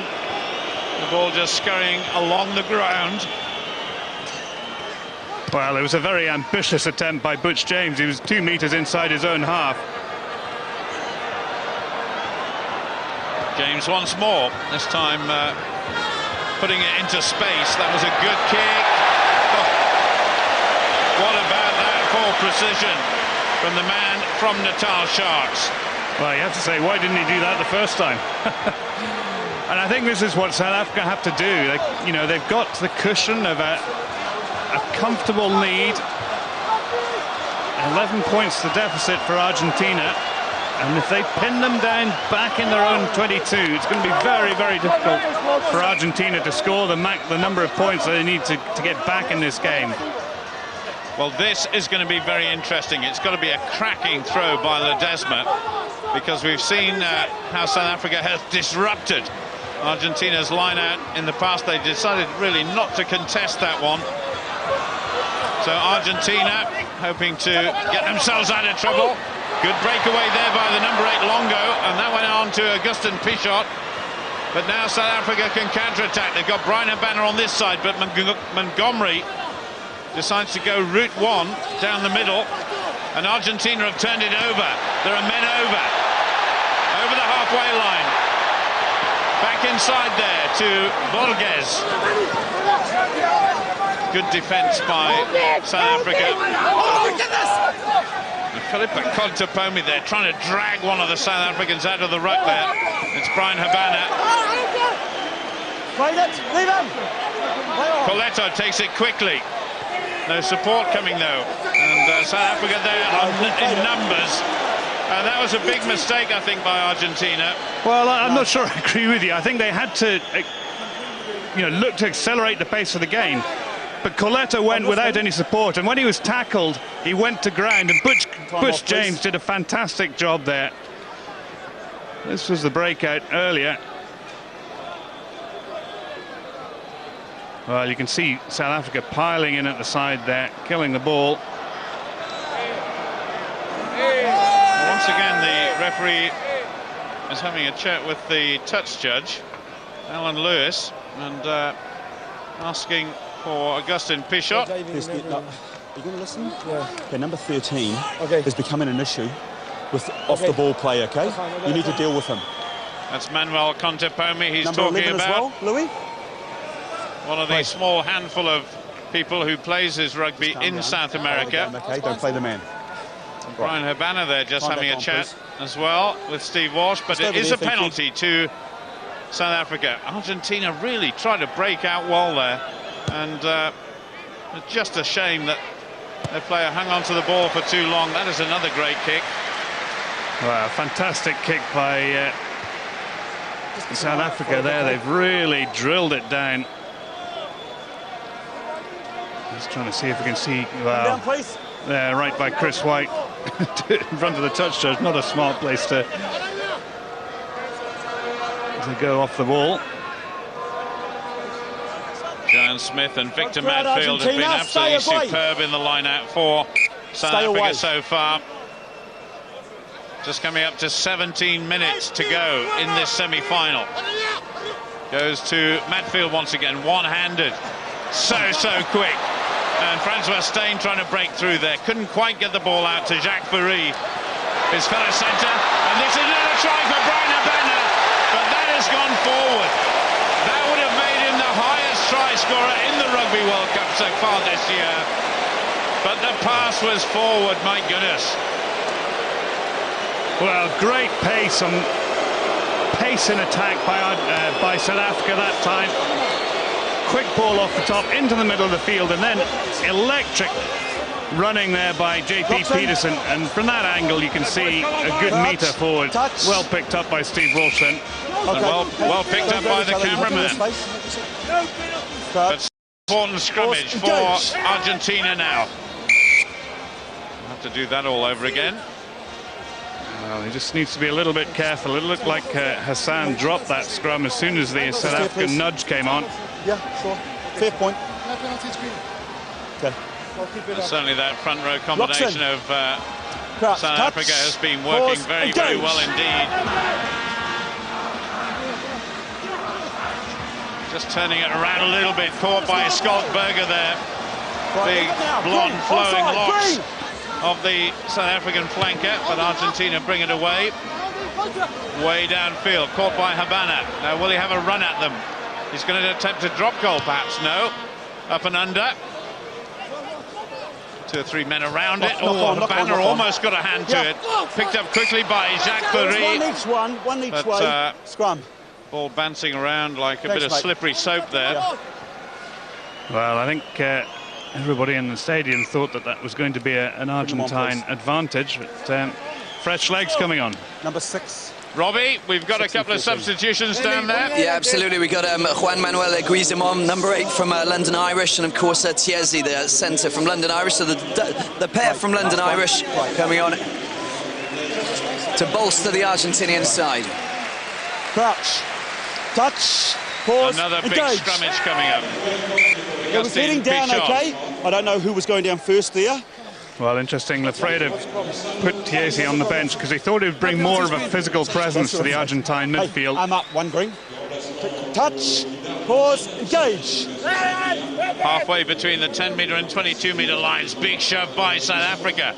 the ball just scurrying along the ground. Well, it was a very ambitious attempt by Butch James. He was 2 metres inside his own half. James once more, this time putting it into space. That was a good kick. Oh, what about that for precision from the man from Natal Sharks? Well, you have to say, why didn't he do that the first time? And I think this is what South Africa have to do. They've got the cushion of a comfortable lead. 11 points the deficit for Argentina. And if they pin them down back in their own 22, it's going to be very, very difficult for Argentina to score the number of points that they need to get back in this game. Well, this is going to be very interesting. It's got to be a cracking throw by Ledesma, because we've seen how South Africa has disrupted Argentina's line-out in the past. They decided really not to contest that one. So Argentina hoping to get themselves out of trouble. Good breakaway there by the number 8 Longo, and that went on to Augustin Pichot. But now South Africa can counter-attack. They've got Brian Habana on this side, but Montgomery decides to go route 1 down the middle, and Argentina have turned it over. There are men over the halfway line. Back inside there to Borges. Good defence by South Africa. Philippe Contepomi there, trying to drag one of the South Africans out of the ruck there. It's Brian Habana. Coletto takes it quickly. No support coming though. And South Africa there in numbers. And that was a big mistake, I think, by Argentina. Well, I'm not sure I agree with you. I think they had to, look to accelerate the pace of the game. but Coletto went without any support, and when he was tackled, he went to ground, and Butch James did a fantastic job there. This was the breakout earlier. Well, you can see South Africa piling in at the side there, killing the ball. Once again, the referee is having a chat with the touch judge, Alan Lewis, and asking for Augustin Pichot. Are you going to listen? Yeah. Okay, number 13 is becoming an issue with off-the-ball play, okay? You need to deal with him. That's Manuel Contepomi he's number talking 11 about. as well, Louis? One of the small handful of people who plays his rugby in down. South America. Okay, don't play the man. Brian Habana there just Calm having a back on, chat please. as well with Steve Walsh, but Just it over is there, a thank you. penalty to South Africa. Argentina really tried to break out well there, and it's just a shame that their player hung onto the ball for too long. That is another great kick. Wow, fantastic kick by South Africa there. They've really drilled it down. Just trying to see if we can see. Wow, there, right by Chris White in front of the touch judge. Not a smart place to go off the ball. John Smith and Victor Madfield have been absolutely superb in the line-out for South Africa so far. Just coming up to 17 minutes to go in this semi-final. Goes to Madfield once again, one-handed. So quick. And Francois Steyn trying to break through there. Couldn't quite get the ball out to Jacques Ferry, his fellow centre. And this is another try for Brian Habana, but that has gone forward. That would have made him the highest try scorer in the Rugby World Cup so far this year. But the pass was forward, my goodness. Well, great pace in attack by South Africa that time. Quick ball off the top into the middle of the field, and then electric running there by JP Peterson, and from that angle you can see a good meter forward. Well picked up by Steve Wilson. And well picked up by the cameraman. But important scrummage for Argentina now. We'll have to do that all over again. Well, he just needs to be a little bit careful. It looked like Hassan dropped that scrum as soon as the South African nudge came on. Yeah, sure. Fair point. Okay. Certainly that front row combination of South Africa has been working very well indeed. Just turning it around a little bit, caught by Scott Berger there. Big blonde flowing locks of the South African flanker, but Argentina bring it away. Way downfield, caught by Habana. Now will he have a run at them? He's going to attempt a drop goal, perhaps. No. Up and under. 2 or 3 men around it. Oh, Habana almost got a hand to it. Picked up quickly by Jacques Ferry. One each way. Scrum. Ball bouncing around like a bit of slippery soap there. Yeah. Well, I think everybody in the stadium thought that was going to be an Argentine advantage, but fresh legs coming on. Number 6. Robbie, we've got a couple of substitutions down there. Yeah, absolutely. We've got Juan Manuel Guizamon, number 8 from London Irish, and of course Tiesi, the centre from London Irish. So the pair from London Irish coming on to bolster the Argentinian side. Crouch, touch, pause, another big engage. scrummage coming up. It was heading down, okay? I don't know who was going down first there. Well, interesting. Lafreda put Tiesi on the bench because he thought it would bring more of a physical presence to the Argentine midfield. I'm up, one green. Touch, pause, engage. Halfway between the 10-metre and 22-metre lines. Big shove by South Africa.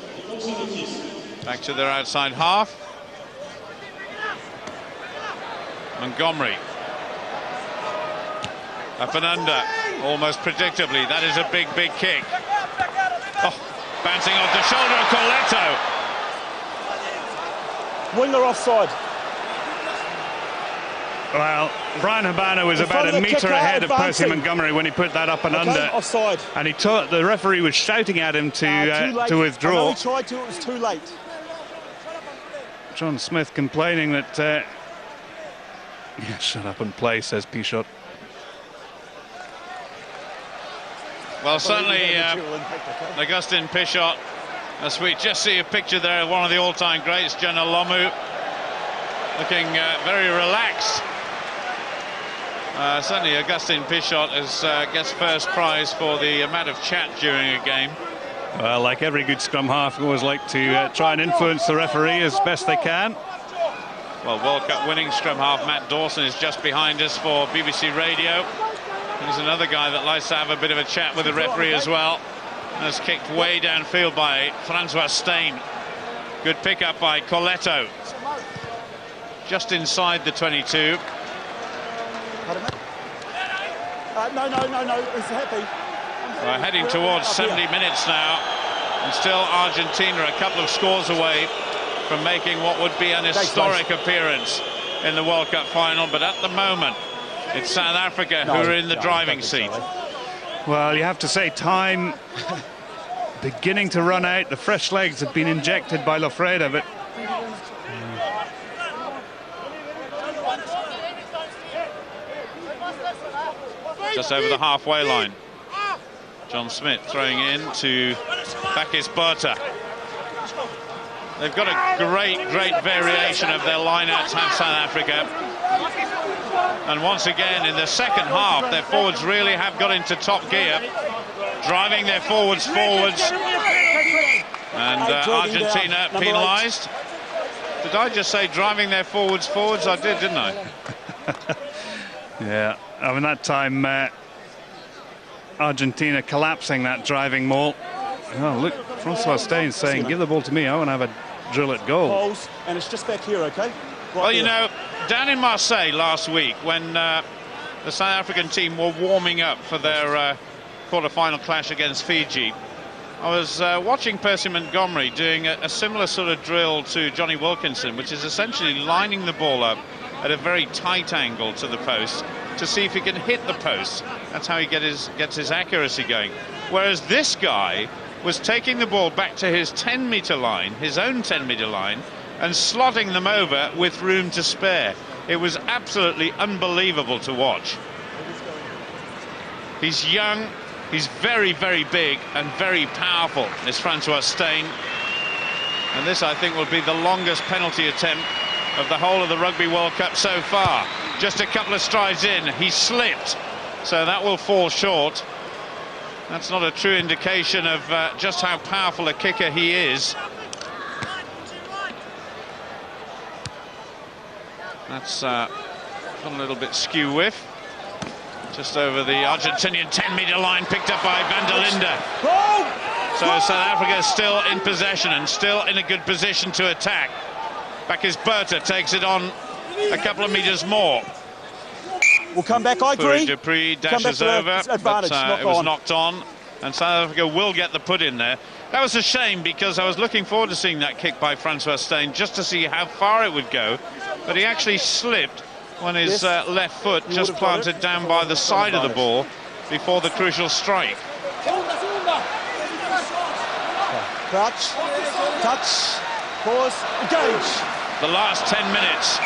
Back to their outside half. Montgomery. Up and under. Almost predictably. That is a big kick. Oh. Bouncing off the shoulder of Coletto. Winger offside. Well, Brian Habana was about a metre ahead of Percy Montgomery when he put that up and under. Offside. And the referee was shouting at him to withdraw. He tried to, it was too late. John Smith complaining that... yeah, shut up and play, says Pichot. Well, certainly Augustin Pichot, as we just see a picture there of one of the all-time greats, Jenna Lomu, looking very relaxed. Certainly Augustin Pichot gets first prize for the amount of chat during a game. Well, like every good scrum half, always like to try and influence the referee as best they can. Well, World Cup winning scrum half Matt Dawson is just behind us for BBC Radio. He's another guy that likes to have a bit of a chat with the referee as well. And has kicked way downfield by Francois Steyn. Good pick-up by Coletto. Just inside the 22. No, it's happy. We're heading towards 70 minutes now. And still Argentina a couple of scores away from making what would be an historic appearance in the World Cup final. But at the moment, it's South Africa who are in the driving seat. Well, you have to say, time beginning to run out. The fresh legs have been injected by Lofreda, but just over the halfway line. John Smith throwing in to Bakis Berta. They've got a great variation of their lineouts, have South Africa. And once again, in the second half, their forwards really have got into top gear, driving their forwards. And Argentina penalised. Did I just say driving their forwards? I did, didn't I? Yeah, I mean, that time Argentina collapsing that driving maul. Oh, look, Francois Steyn saying, give the ball to me, I want to have a drill at goal. And it's just back here, okay? Well, you know, down in Marseille last week, when the South African team were warming up for their quarter-final clash against Fiji, I was watching Percy Montgomery doing a similar sort of drill to Johnny Wilkinson, which is essentially lining the ball up at a very tight angle to the post to see if he can hit the post. That's how he gets his accuracy going. Whereas this guy was taking the ball back to his 10-meter line, his own 10-meter line, and slotting them over with room to spare. It was absolutely unbelievable to watch. He's young, he's very big and very powerful, this Francois Steyn. And this, I think, will be the longest penalty attempt of the whole of the Rugby World Cup so far. Just a couple of strides in, he slipped, so that will fall short. That's not a true indication of just how powerful a kicker he is. That's got a little bit skew whiff. Just over the Argentinian 10-meter line, picked up by Van der Linde. So South Africa is still in possession and still in a good position to attack. Bakis Berta takes it on a couple of meters more. We'll come back, I agree. Dupree dashes over, but it was knocked on, and South Africa will get the put in there. That was a shame, because I was looking forward to seeing that kick by Francois Steyn, just to see how far it would go, but he actually slipped when his left foot just planted down by the side of the ball before the crucial strike. Crouch, touch, pause, engage. The last 10 minutes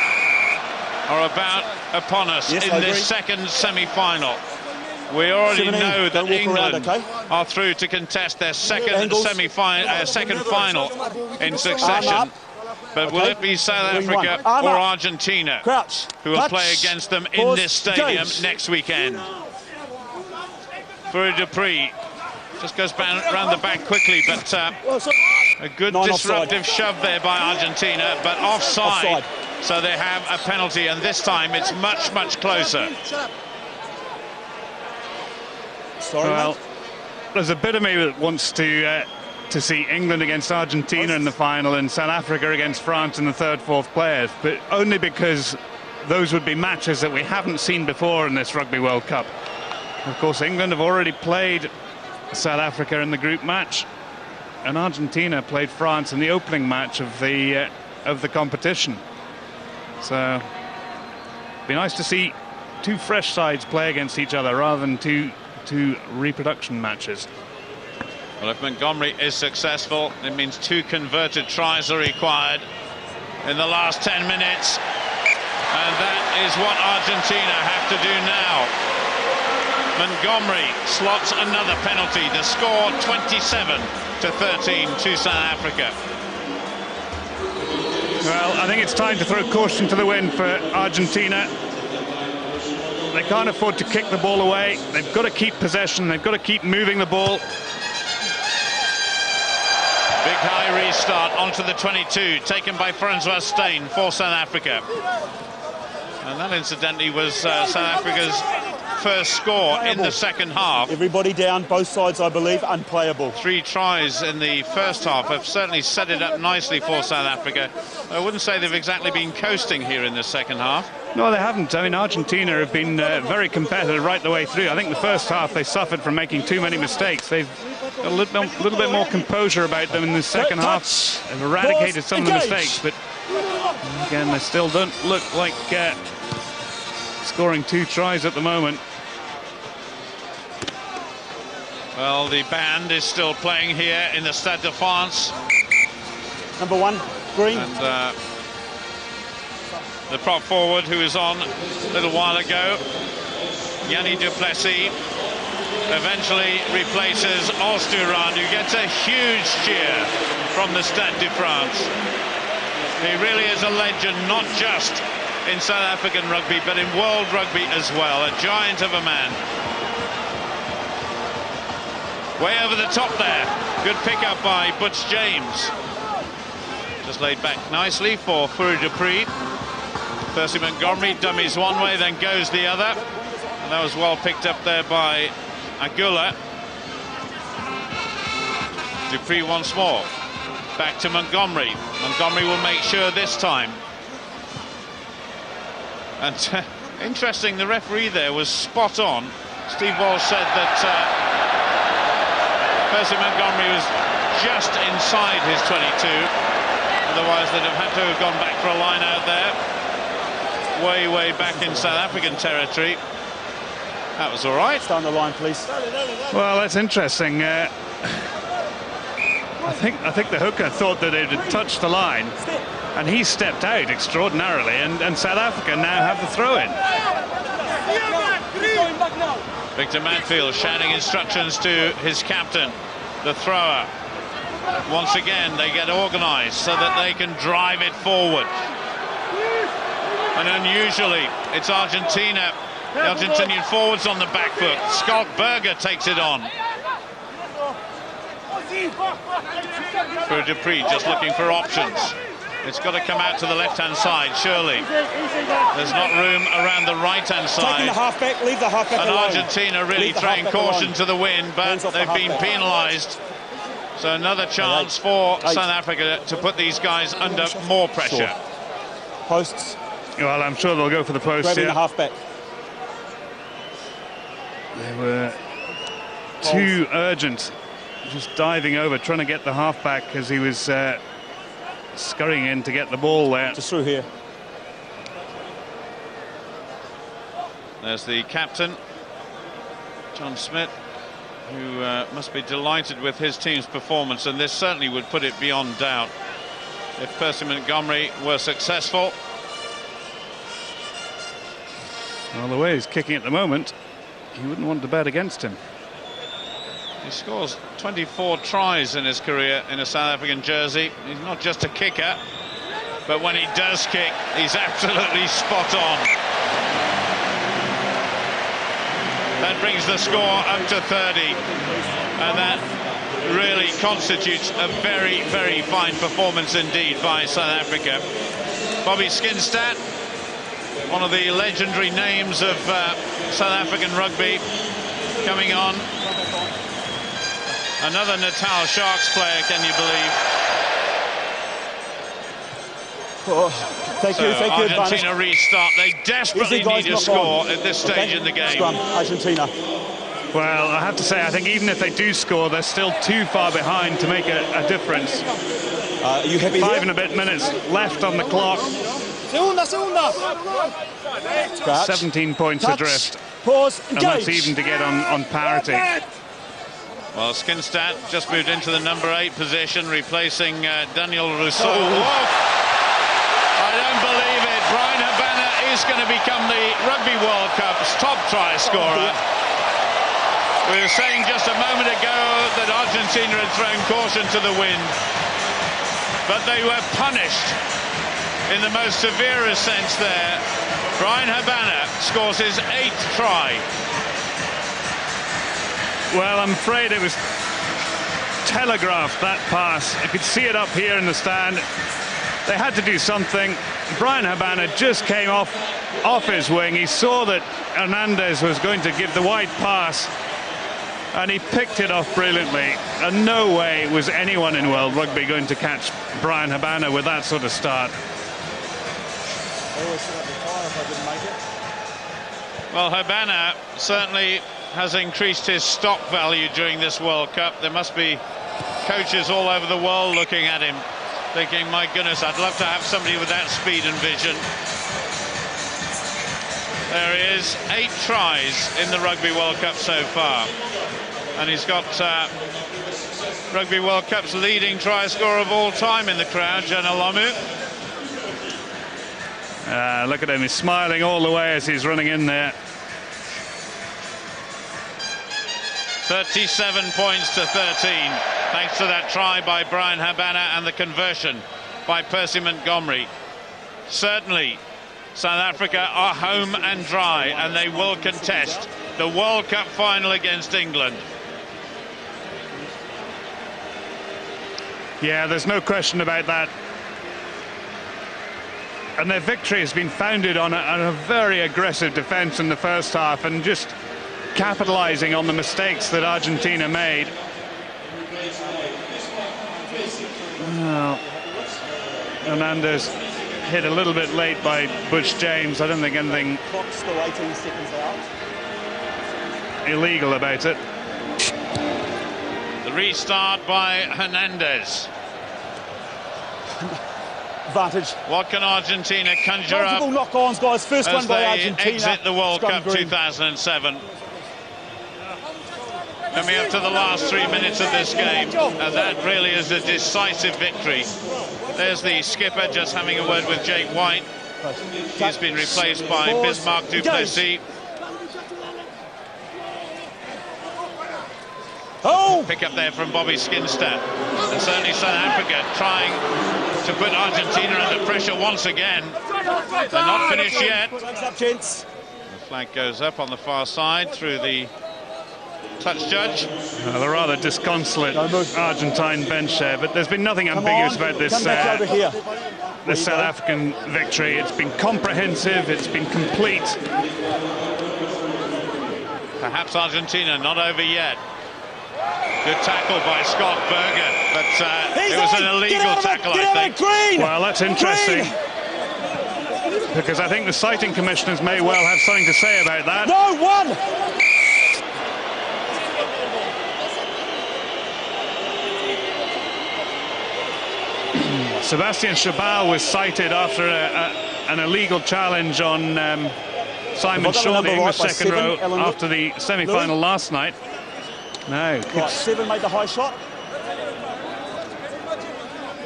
are about upon us in this second semi-final. We already know that England are through to contest their second final in succession. But will it be South Africa or Argentina who will play against them in this stadium next weekend? Fourie Dupree just goes round the back quickly, but a good disruptive shove there by Argentina, but offside. So they have a penalty, and this time it's much closer. Well, there's a bit of me that wants to see England against Argentina in the final and South Africa against France in the third, fourth players, but only because those would be matches that we haven't seen before in this Rugby World Cup. Of course, England have already played South Africa in the group match, and Argentina played France in the opening match of the competition. So it'd be nice to see two fresh sides play against each other rather than two reproduction matches. Well, if Montgomery is successful, it means 2 converted tries are required in the last 10 minutes, and that is what Argentina have to do now. Montgomery slots another penalty. The score 27-13 to South Africa. Well, I think it's time to throw caution to the wind for Argentina. They can't afford to kick the ball away. They've got to keep possession. They've got to keep moving the ball. Big high restart onto the 22, taken by Francois Steyn for South Africa. And that, incidentally, was South Africa's first score in the second half. Everybody down, both sides, I believe, unplayable. 3 tries in the first half have certainly set it up nicely for South Africa. I wouldn't say they've exactly been coasting here in the second half. No, they haven't. I mean, Argentina have been very competitive right the way through. I think the first half they suffered from making too many mistakes. They've got a little bit more composure about them in the second half. They've eradicated some of the mistakes, but again, they still don't look like scoring 2 tries at the moment. Well, the band is still playing here in the Stade de France. Number 1, green. And the prop forward who was on a little while ago, Yanni Duplessis, eventually replaces Osturan, who gets a huge cheer from the Stade de France. He really is a legend, not just in South African rugby, but in world rugby as well. A giant of a man. Way over the top there. Good pickup by Butch James. Just laid back nicely for Furu Dupree. Percy Montgomery dummies one way, then goes the other. And that was well picked up there by Agula. Dupree once more. Back to Montgomery. Montgomery will make sure this time. And interesting, the referee there was spot on. Steve Walsh said that Percy Montgomery was just inside his 22. Otherwise, they'd have had to have gone back for a line out there. Way back in South African territory. That was all right. Down the line, please. Well, that's interesting. I think the hooker thought that it had touched the line, and he stepped out extraordinarily, and South Africa now have the throw-in. Victor Matfield shouting instructions to his captain, the thrower. Once again, they get organised so that they can drive it forward. And unusually, it's Argentina. The Argentinian forwards on the back foot. Schalk Burger takes it on. For Dupree, just looking for options. It's got to come out to the left-hand side, surely. There's not room around the right-hand side. Taking the halfback, leave the halfback and alone. Argentina really throwing caution to the wind, but they've been penalised. So another chance for South Africa to put these guys under more pressure. Sure. Posts. Well, I'm sure they'll go for the post. Grabbing the halfback. They were too urgent, just diving over, trying to get the halfback as he was scurrying in to get the ball there. Just through here. There's the captain, John Smith, who must be delighted with his team's performance, and this certainly would put it beyond doubt. If Percy Montgomery were successful. Well, the way he's kicking at the moment, you wouldn't want to bet against him. He scores 24 tries in his career in a South African jersey. He's not just a kicker, but when he does kick, he's absolutely spot on. That brings the score up to 30, and that really constitutes a very, very fine performance indeed by South Africa. Bobby Skinstad, one of the legendary names of South African rugby, coming on. Another Natal Sharks player, can you believe? Oh, thank you. Argentina restart. They desperately need a score at this stage in the game. Scrum, Argentina. Well, I have to say, I think even if they do score, they're still too far behind to make a difference. Are you happy 5 here? and a bit minutes left on the clock. Segunda. 17 points Touch. adrift. Pause. And Engage. that's even to get on parity. Well, Skinstad just moved into the number 8 position, replacing Daniel Rousseau. I don't believe it. Brian Habana is going to become the Rugby World Cup's top try scorer. We were saying just a moment ago that Argentina had thrown caution to the wind, but they were punished in the most severest sense there. Brian Habana scores his 8th try. Well, I'm afraid it was telegraphed, that pass. You could see it up here in the stand. They had to do something. Brian Habana just came off his wing. He saw that Hernandez was going to give the wide pass, and he picked it off brilliantly. And no way was anyone in World Rugby going to catch Brian Habana with that sort of start. I always set up the tire if I didn't make it. Well, Habana certainly has increased his stock value during this World Cup. There must be coaches all over the world looking at him, thinking, my goodness, I'd love to have somebody with that speed and vision. There he is, 8 tries in the Rugby World Cup so far. And he's got Rugby World Cup's leading try scorer of all time in the crowd, Jana Lomu. Look at him, he's smiling all the way as he's running in there. 37 points to 13, thanks to that try by Brian Habana and the conversion by Percy Montgomery. Certainly, South Africa are home and dry, and they will contest the World Cup final against England. Yeah, there's no question about that. And their victory has been founded on a very aggressive defence in the first half, and just capitalising on the mistakes that Argentina made. Well, Hernandez hit a little bit late by Butch James. I don't think anything Clock's still 18 seconds out. illegal about it. The restart by Hernandez. Advantage. What can Argentina conjure up Multiple knock-ons, guys. First as one by they Argentina. exit the World Scrum Cup green. 2007? Coming up to the last 3 minutes of this game, and that really is a decisive victory. There's the skipper just having a word with Jake White. He's been replaced by Bismarck Duplessis. Oh! Pick up there from Bobby Skinstad. And certainly South Africa trying to put Argentina under pressure once again. They're not finished yet. Flags up, gents. The flag goes up on the far side through the touch judge. The rather disconsolate Argentine bench there, but there's been nothing ambiguous about this Come back over here. this South African victory. It's been comprehensive, it's been complete. Perhaps Argentina not over yet. Good tackle by Scott Berger, but it was an illegal tackle, I think. Green! Well, that's interesting, because I think the citing commissioners may well have something to say about that. No, one! Sebastian Chabal was cited after an illegal challenge on Simon Shaw, the English second row, after the semi-final last night. No. Right, 7 made the high shot.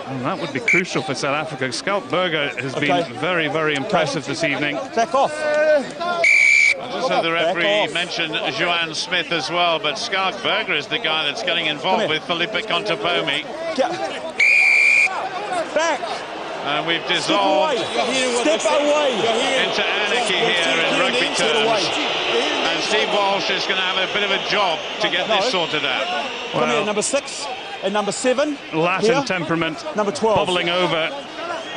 Well, that would be crucial for South Africa. Schalk Burger has been very, very impressive this evening. Back off. Just so the referee mentioned Joanne Smith as well, but Schalk Burger is the guy that's getting involved with Felipe Contepomi. Back. And we've dissolved Step away. into anarchy here in rugby terms. And Steve Walsh is going to have a bit of a job to get this sorted out. Come here, number 6 and number 7. Latin here. temperament, Number 12. bubbling over.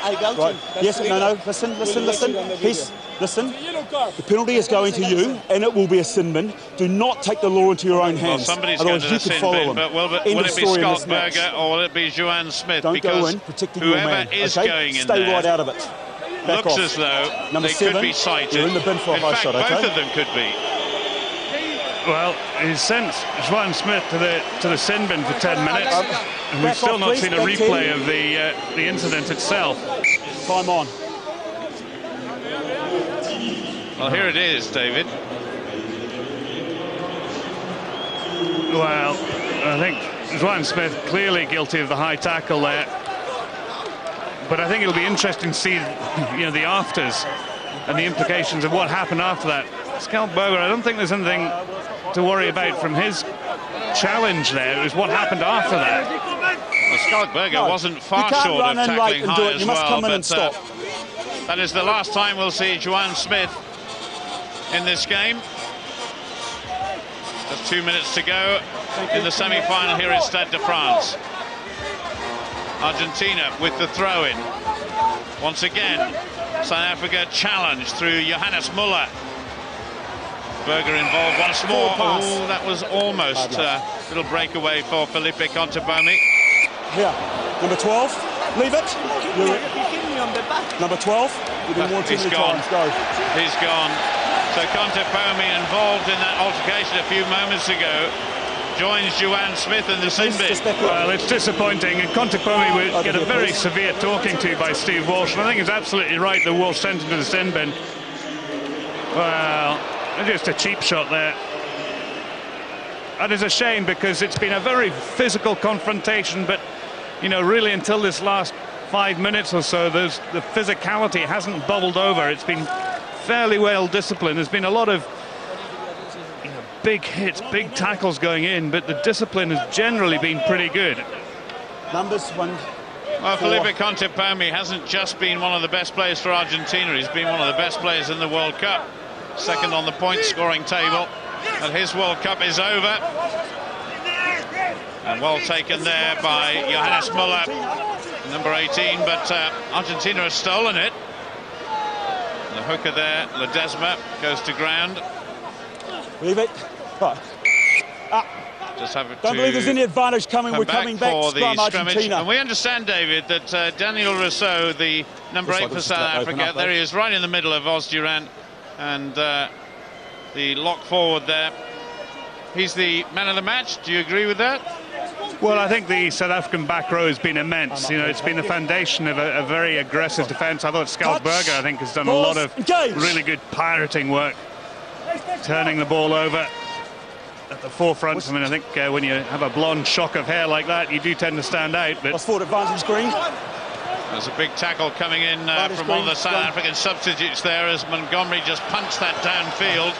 Right. Yes, no, listen. Listen. The penalty is going to you, and it will be a sin bin. Do not take the law into your own hands. Well, somebody's going to the sin bin, but will it be Schalk Burger or will it be Joanne Smith? Don't because go in, protecting your man. whoever is okay? going in Stay there right out of it. Back looks off. as though number they 7, could be cited. You're in the bin for a high fact, shot, okay? both of them could be. Well, he's sent Joanne Smith to the sin bin for 10 minutes, and we've still not seen a replay of the incident itself. Time on. Well, here it is, David. Well, I think Joanne Smith clearly guilty of the high tackle there, but I think it'll be interesting to see, the afters and the implications of what happened after that. Skaldberger, I don't think there's anything to worry about from his challenge there. It was what happened after that. Well, Skaldberger wasn't far short of tackling high as well, but that is the last time we'll see Joanne Smith in this game. Just 2 minutes to go in the semi-final here at Stade de France. Argentina with the throw-in. Once again, South Africa challenged through Johannes Muller. Berger involved once more. Oh, that was almost a little breakaway for Felipe Contepomi. Here, number 12, leave it. Number 12, you've been more too many times, go. He's gone. So Contepomi, involved in that altercation a few moments ago, joins Joanne Smith in the sin bin. Well, it's disappointing, and Contepomi will get a very severe talking to by Steve Walsh, and I think he's absolutely right that Walsh sent him to the sin bin. Well, just a cheap shot there. That is a shame, because it's been a very physical confrontation, but, you know, really until this last 5 minutes or so, the physicality hasn't bubbled over. It's been fairly well disciplined. There's been a lot of big hits, big tackles going in, but the discipline has generally been pretty good. Numbers 1. Well, Felipe Contepomi hasn't just been one of the best players for Argentina, he's been one of the best players in the World Cup. Second on the point scoring table, and his World Cup is over. And well taken there by Johannes Muller, number 18, but Argentina has stolen it. The hooker there, Ledesma, goes to ground. Leave it. Just have it. Don't believe there's any advantage coming. We're coming back for scrum, the scrimmage. Argentina. And we understand, David, that Daniel Rousseau, the number 8 for South Africa, there he is, right in the middle of Oz Durant and the lock forward there. He's the man of the match. Do you agree with that? Well, I think the South African back row has been immense. You know, it's been the foundation of a very aggressive defence. I thought Skaldberger, I think, has done a lot of really good pirating work, turning the ball over at the forefront. I mean, I think when you have a blonde shock of hair like that, you do tend to stand out. But forward advantage, Green. There's a big tackle coming in from one of the South African substitutes there as Montgomery just punched that downfield.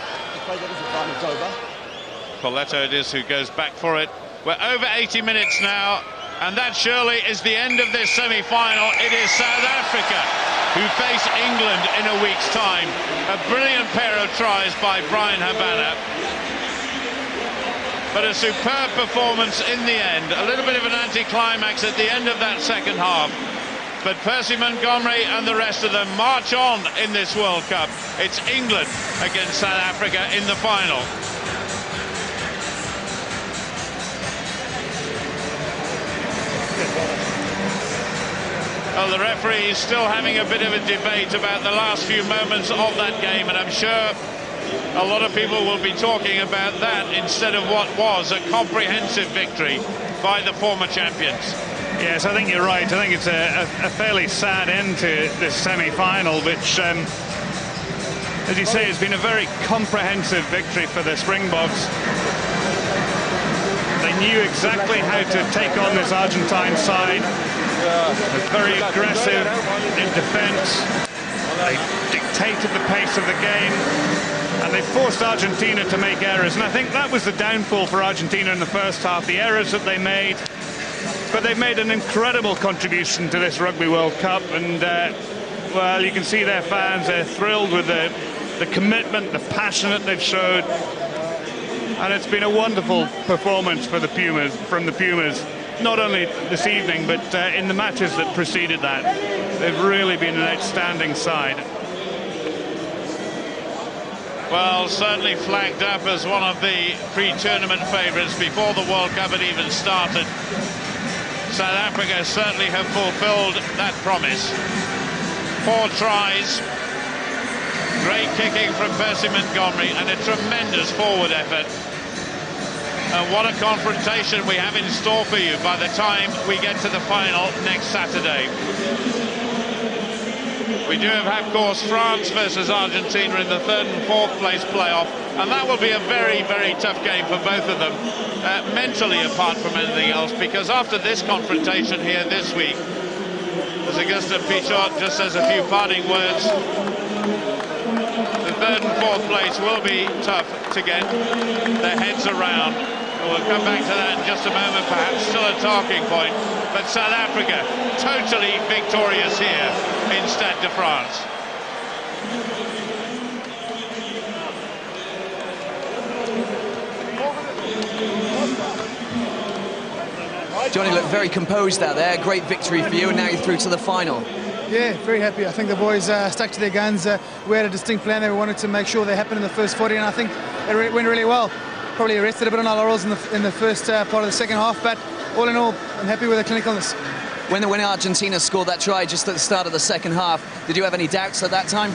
Coletto it is who goes back for it. We're over 80 minutes now, and that surely is the end of this semi-final. It is South Africa who face England in a week's time. A brilliant pair of tries by Brian Habana, but a superb performance in the end. A little bit of an anticlimax at the end of that second half. But Percy Montgomery and the rest of them march on in this World Cup. It's England against South Africa in the final. Well, the referee is still having a bit of a debate about the last few moments of that game, and I'm sure a lot of people will be talking about that instead of what was a comprehensive victory by the former champions. Yes, I think you're right. I think it's a fairly sad end to this semi-final, which, as you say, has been a very comprehensive victory for the Springboks. They knew exactly how to take on this Argentine side. They're very aggressive in defence. They dictated the pace of the game, and they forced Argentina to make errors. And I think that was the downfall for Argentina in the first half, the errors that they made. But they've made an incredible contribution to this Rugby World Cup, and well, you can see their fans, they're thrilled with the commitment, the passion that they've showed, and it's been a wonderful performance for the Pumas, from the Pumas, not only this evening, but in the matches that preceded that. They've really been an outstanding side. Well, certainly flagged up as one of the pre-tournament favourites before the World Cup had even started. South Africa certainly have fulfilled that promise. 4 tries, great kicking from Percy Montgomery, and a tremendous forward effort. And what a confrontation we have in store for you by the time we get to the final next Saturday. We do have, of course, France versus Argentina in the 3rd and 4th place playoff, and that will be a very, very tough game for both of them, mentally apart from anything else, because after this confrontation here this week, as Augusta Pichot just says a few parting words, the third and fourth place will be tough to get their heads around. We'll come back to that in just a moment, perhaps still a talking point. But South Africa, totally victorious here in Stade de France. Johnny looked very composed out there. Great victory for you, and now you're through to the final. Yeah, very happy. I think the boys stuck to their guns. We had a distinct plan that we wanted to make sure they happened in the first 40, and I think it went really well. Probably rested a bit on our laurels in the first part of the second half, but all in all, I'm happy with the clinicalness. When Argentina scored that try just at the start of the second half, did you have any doubts at that time?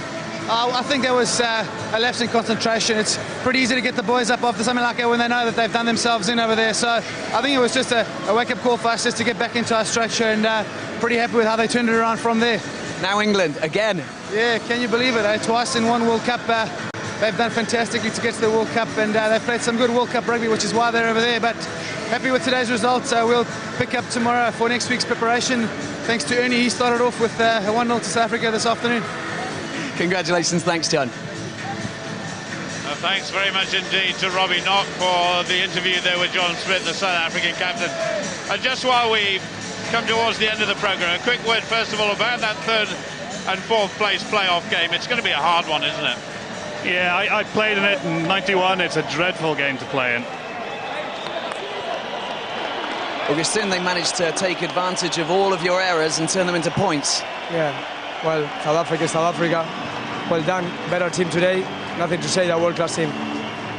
I think there was a lapse in concentration. It's pretty easy to get the boys up after something like that when they know that they've done themselves in over there. So I think it was just a wake-up call for us just to get back into our structure, and pretty happy with how they turned it around from there. Now England again. Yeah, can you believe it? Twice in one World Cup. They've done fantastically to get to the World Cup, and they've played some good World Cup rugby, which is why they're over there. But happy with today's results. We'll pick up tomorrow for next week's preparation. Thanks to Ernie, he started off with a 1-0 to South Africa this afternoon. Congratulations, thanks, John. Thanks very much indeed to Robbie Knock for the interview there with John Smith, the South African captain. And just while we come towards the end of the programme, a quick word first of all about that third and fourth place playoff game. It's going to be a hard one, isn't it? Yeah, I played in it in '91. It's a dreadful game to play in. Augustin, they managed to take advantage of all of your errors and turn them into points. Yeah, well, South Africa is South Africa. Well done, better team today. Nothing to say, a world-class team.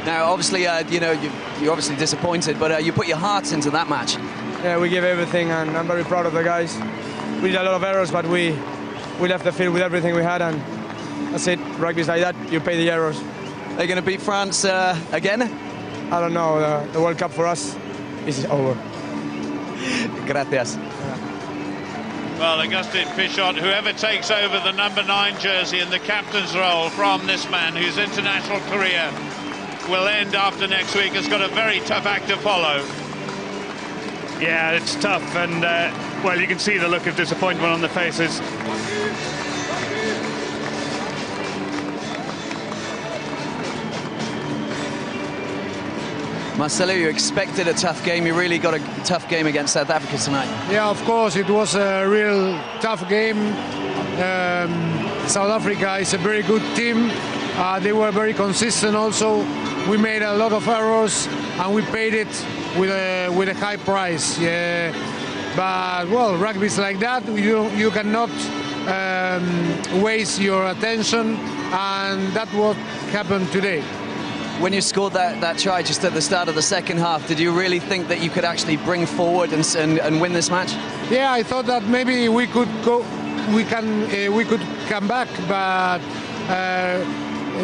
Now, obviously, you're obviously disappointed, but you put your hearts into that match. Yeah, we gave everything, and I'm very proud of the guys. We did a lot of errors, but we left the field with everything we had, and that's it. Rugby's like that, you pay the errors. They're going to beat France again? I don't know, the World Cup for us is over. Gracias. Well, Augustin Pichot, whoever takes over the number 9 jersey in the captain's role from this man, whose international career will end after next week, has got a very tough act to follow. Yeah, it's tough, and well, you can see the look of disappointment on the faces. Marcelo, you expected a tough game. You really got a tough game against South Africa tonight. Yeah, of course, it was a real tough game. South Africa is a very good team. They were very consistent also. We made a lot of errors, and we paid it with a high price. Yeah. But, well, rugby is like that. You cannot waste your attention, and that's what happened today. When you scored that try just at the start of the second half, did you really think that you could actually bring forward and win this match? Yeah, I thought that maybe we could come back, but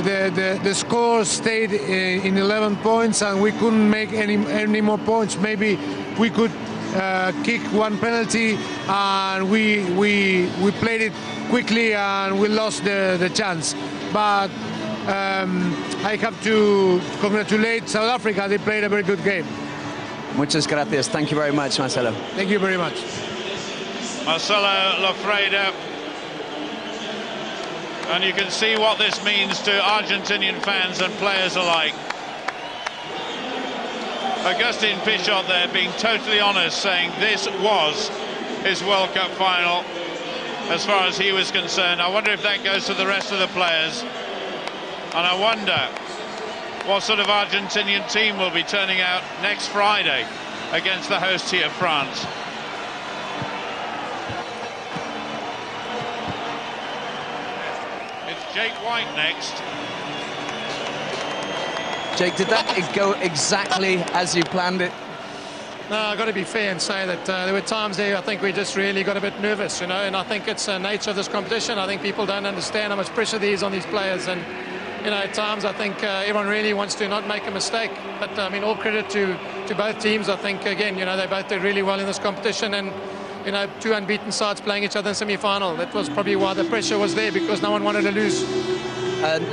the score stayed in 11 points, and we couldn't make any more points. Maybe we could kick one penalty, and we played it quickly, and we lost the chance. But I have to congratulate South Africa. They played a very good game. Muchas gracias. Thank you very much, Marcelo. Thank you very much. Marcelo Lofreda. And you can see what this means to Argentinian fans and players alike. Augustin Pichot there being totally honest, saying this was his World Cup final as far as he was concerned. I wonder if that goes to the rest of the players. And I wonder what sort of Argentinian team will be turning out next Friday against the host here, France. It's Jake White next. Jake, did that go exactly as you planned it? No, I've got to be fair and say that there were times there I think we just really got a bit nervous, and I think it's the nature of this competition. I think people don't understand how much pressure there is on these players, and at times I think everyone really wants to not make a mistake. But I mean, all credit to both teams. I think again, they both did really well in this competition, and two unbeaten sides playing each other in semi-final. That was probably why the pressure was there, because no one wanted to lose.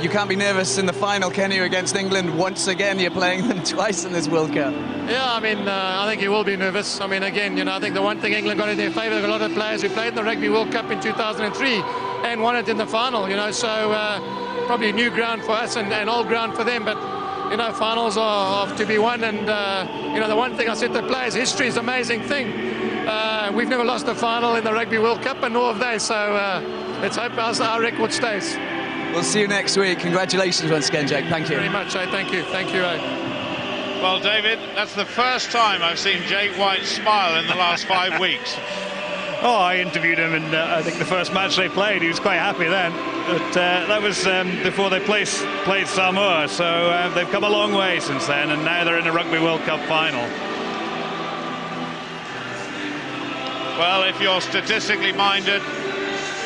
You can't be nervous in the final, can you, against England? Once again, you're playing them twice in this World Cup. Yeah, I mean, I think you will be nervous. I mean, again, I think the one thing England got in their favour, a lot of players who played in the Rugby World Cup in 2003 and won it in the final, so probably new ground for us and old ground for them, but you know, finals are to be won, and you know, the one thing I said to the players, history is an amazing thing. We've never lost a final in the Rugby World Cup, and nor have they, so let's hope our record stays. We'll see you next week. Congratulations once again, Jake. Thank you very much. Thank you. Well, David, that's the first time I've seen Jake White smile in the last 5 weeks. Oh, I interviewed him in, I think, the first match they played. He was quite happy then. But that was before they played Samoa, so they've come a long way since then, and now they're in a Rugby World Cup final. Well, if you're statistically minded,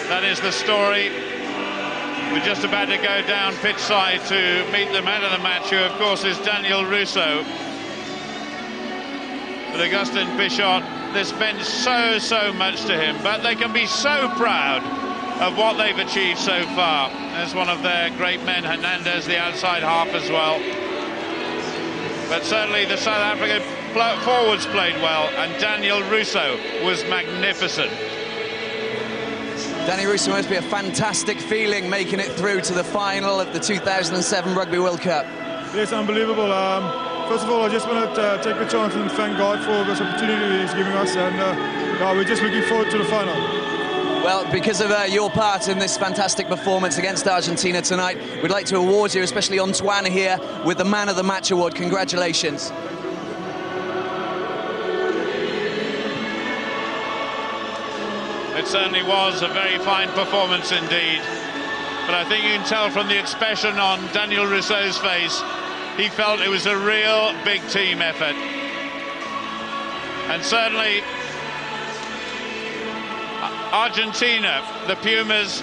that is the story. We're just about to go down pitch side to meet the man of the match, who of course is Daniel Russo. But Augustin Pichot, this meant so much to him, but they can be so proud of what they've achieved so far. There's one of their great men, Hernandez, the outside half as well. But certainly the South African forwards played well, and Daniel Russo was magnificent. Danny Russo must be a fantastic feeling making it through to the final of the 2007 Rugby World Cup. Yes, unbelievable. First of all, I just want to take the chance and thank God for this opportunity he's giving us, and we're just looking forward to the final. Well, because of your part in this fantastic performance against Argentina tonight, we'd like to award you, especially Antoine here, with the Man of the Match award. Congratulations. It certainly was a very fine performance indeed. But I think you can tell from the expression on Daniel Rousseau's face, he felt it was a real big team effort. And certainly Argentina, the Pumas,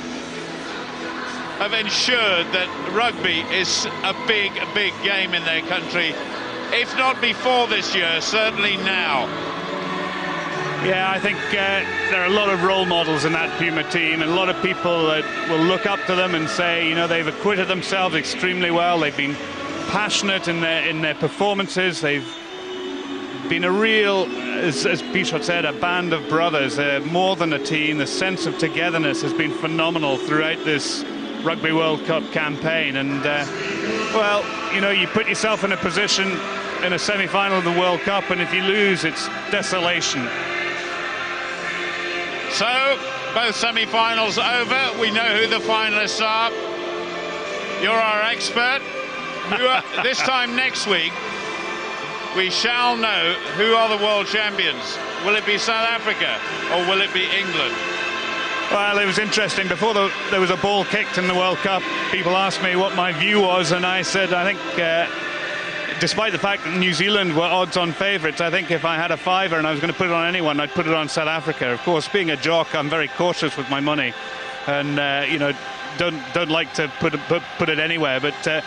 have ensured that rugby is a big game in their country. If not before this year, certainly now. Yeah, I think there are a lot of role models in that Puma team, and a lot of people that will look up to them and say, you know, they've acquitted themselves extremely well. They've been passionate in their performances. They've been a real, as Pichot said, a band of brothers. They're more than a team. The sense of togetherness has been phenomenal throughout this Rugby World Cup campaign. And, well, you know, you put yourself in a position in a semi-final of the World Cup, and if you lose, it's desolation. So, both semi-finals over. We know who the finalists are. You're our expert. This time next week, we shall know who are the world champions. Will it be South Africa or will it be England? Well, it was interesting. Before there was a ball kicked in the World Cup, people asked me what my view was, and I said, I think, despite the fact that New Zealand were odds-on favourites, I think if I had a fiver and I was going to put it on anyone, I'd put it on South Africa. Of course, being a jock, I'm very cautious with my money, and you know, don't like to put it anywhere. But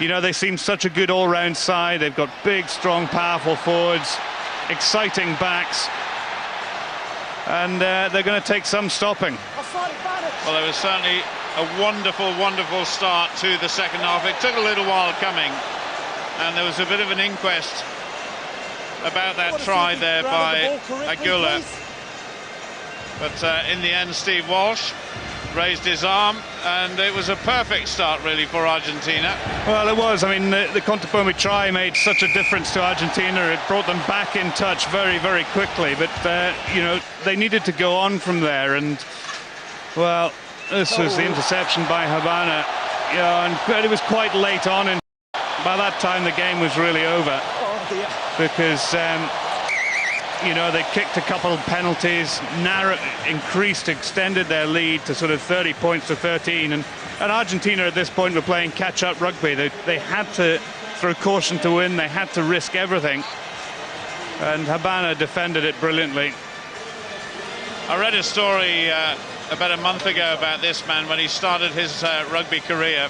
you know, they seem such a good all-round side. They've got big, strong, powerful forwards, exciting backs, and they're going to take some stopping. Well, there was certainly a wonderful start to the second half. It took a little while coming, and there was a bit of an inquest about that try there by Agula. But in the end, Steve Walsh raised his arm, and it was a perfect start really for Argentina. Well, it was. I mean, the Contepomi try made such a difference to Argentina. It brought them back in touch very quickly, but you know, they needed to go on from there. And well, this was the interception by Habana, you know, and it was quite late on, and by that time the game was really over, because you know, they kicked a couple of penalties, extended their lead to sort of 30 points to 13, and Argentina at this point were playing catch-up rugby. They had to throw caution to win. They had to risk everything, and Habana defended it brilliantly. I read a story about a month ago about this man when he started his rugby career,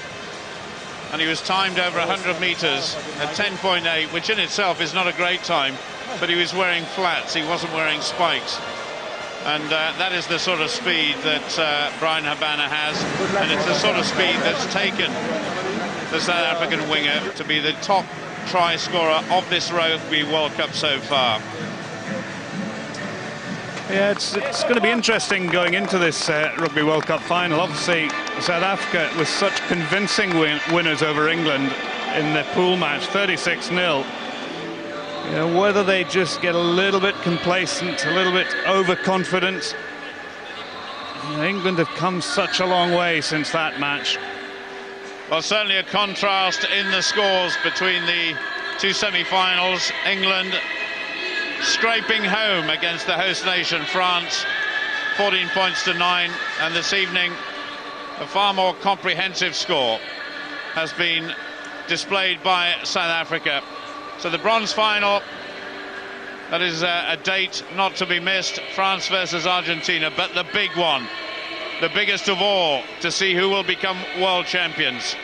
and he was timed over 100 metres at 10.8, which in itself is not a great time, but he was wearing flats, he wasn't wearing spikes. And that is the sort of speed that Brian Habana has, and it's the sort of speed that's taken the South African winger to be the top try scorer of this Rugby World Cup so far. Yeah, it's going to be interesting going into this Rugby World Cup final. Obviously, South Africa with such convincing winners over England in the pool match, 36-0. You know, whether they just get a little bit complacent, a little bit overconfident. You know, England have come such a long way since that match. Well, certainly a contrast in the scores between the two semi-finals. England scraping home against the host nation, France, 14 points to 9. And this evening, a far more comprehensive score has been displayed by South Africa. So the bronze final, that is a date not to be missed, France versus Argentina, but the big one, the biggest of all, to see who will become world champions.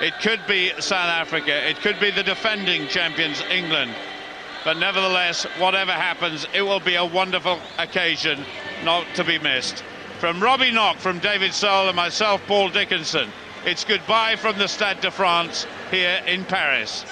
It could be South Africa, it could be the defending champions, England, but nevertheless, whatever happens, it will be a wonderful occasion not to be missed. From Robbie Knock, from David Searle and myself, Paul Dickinson, it's goodbye from the Stade de France here in Paris.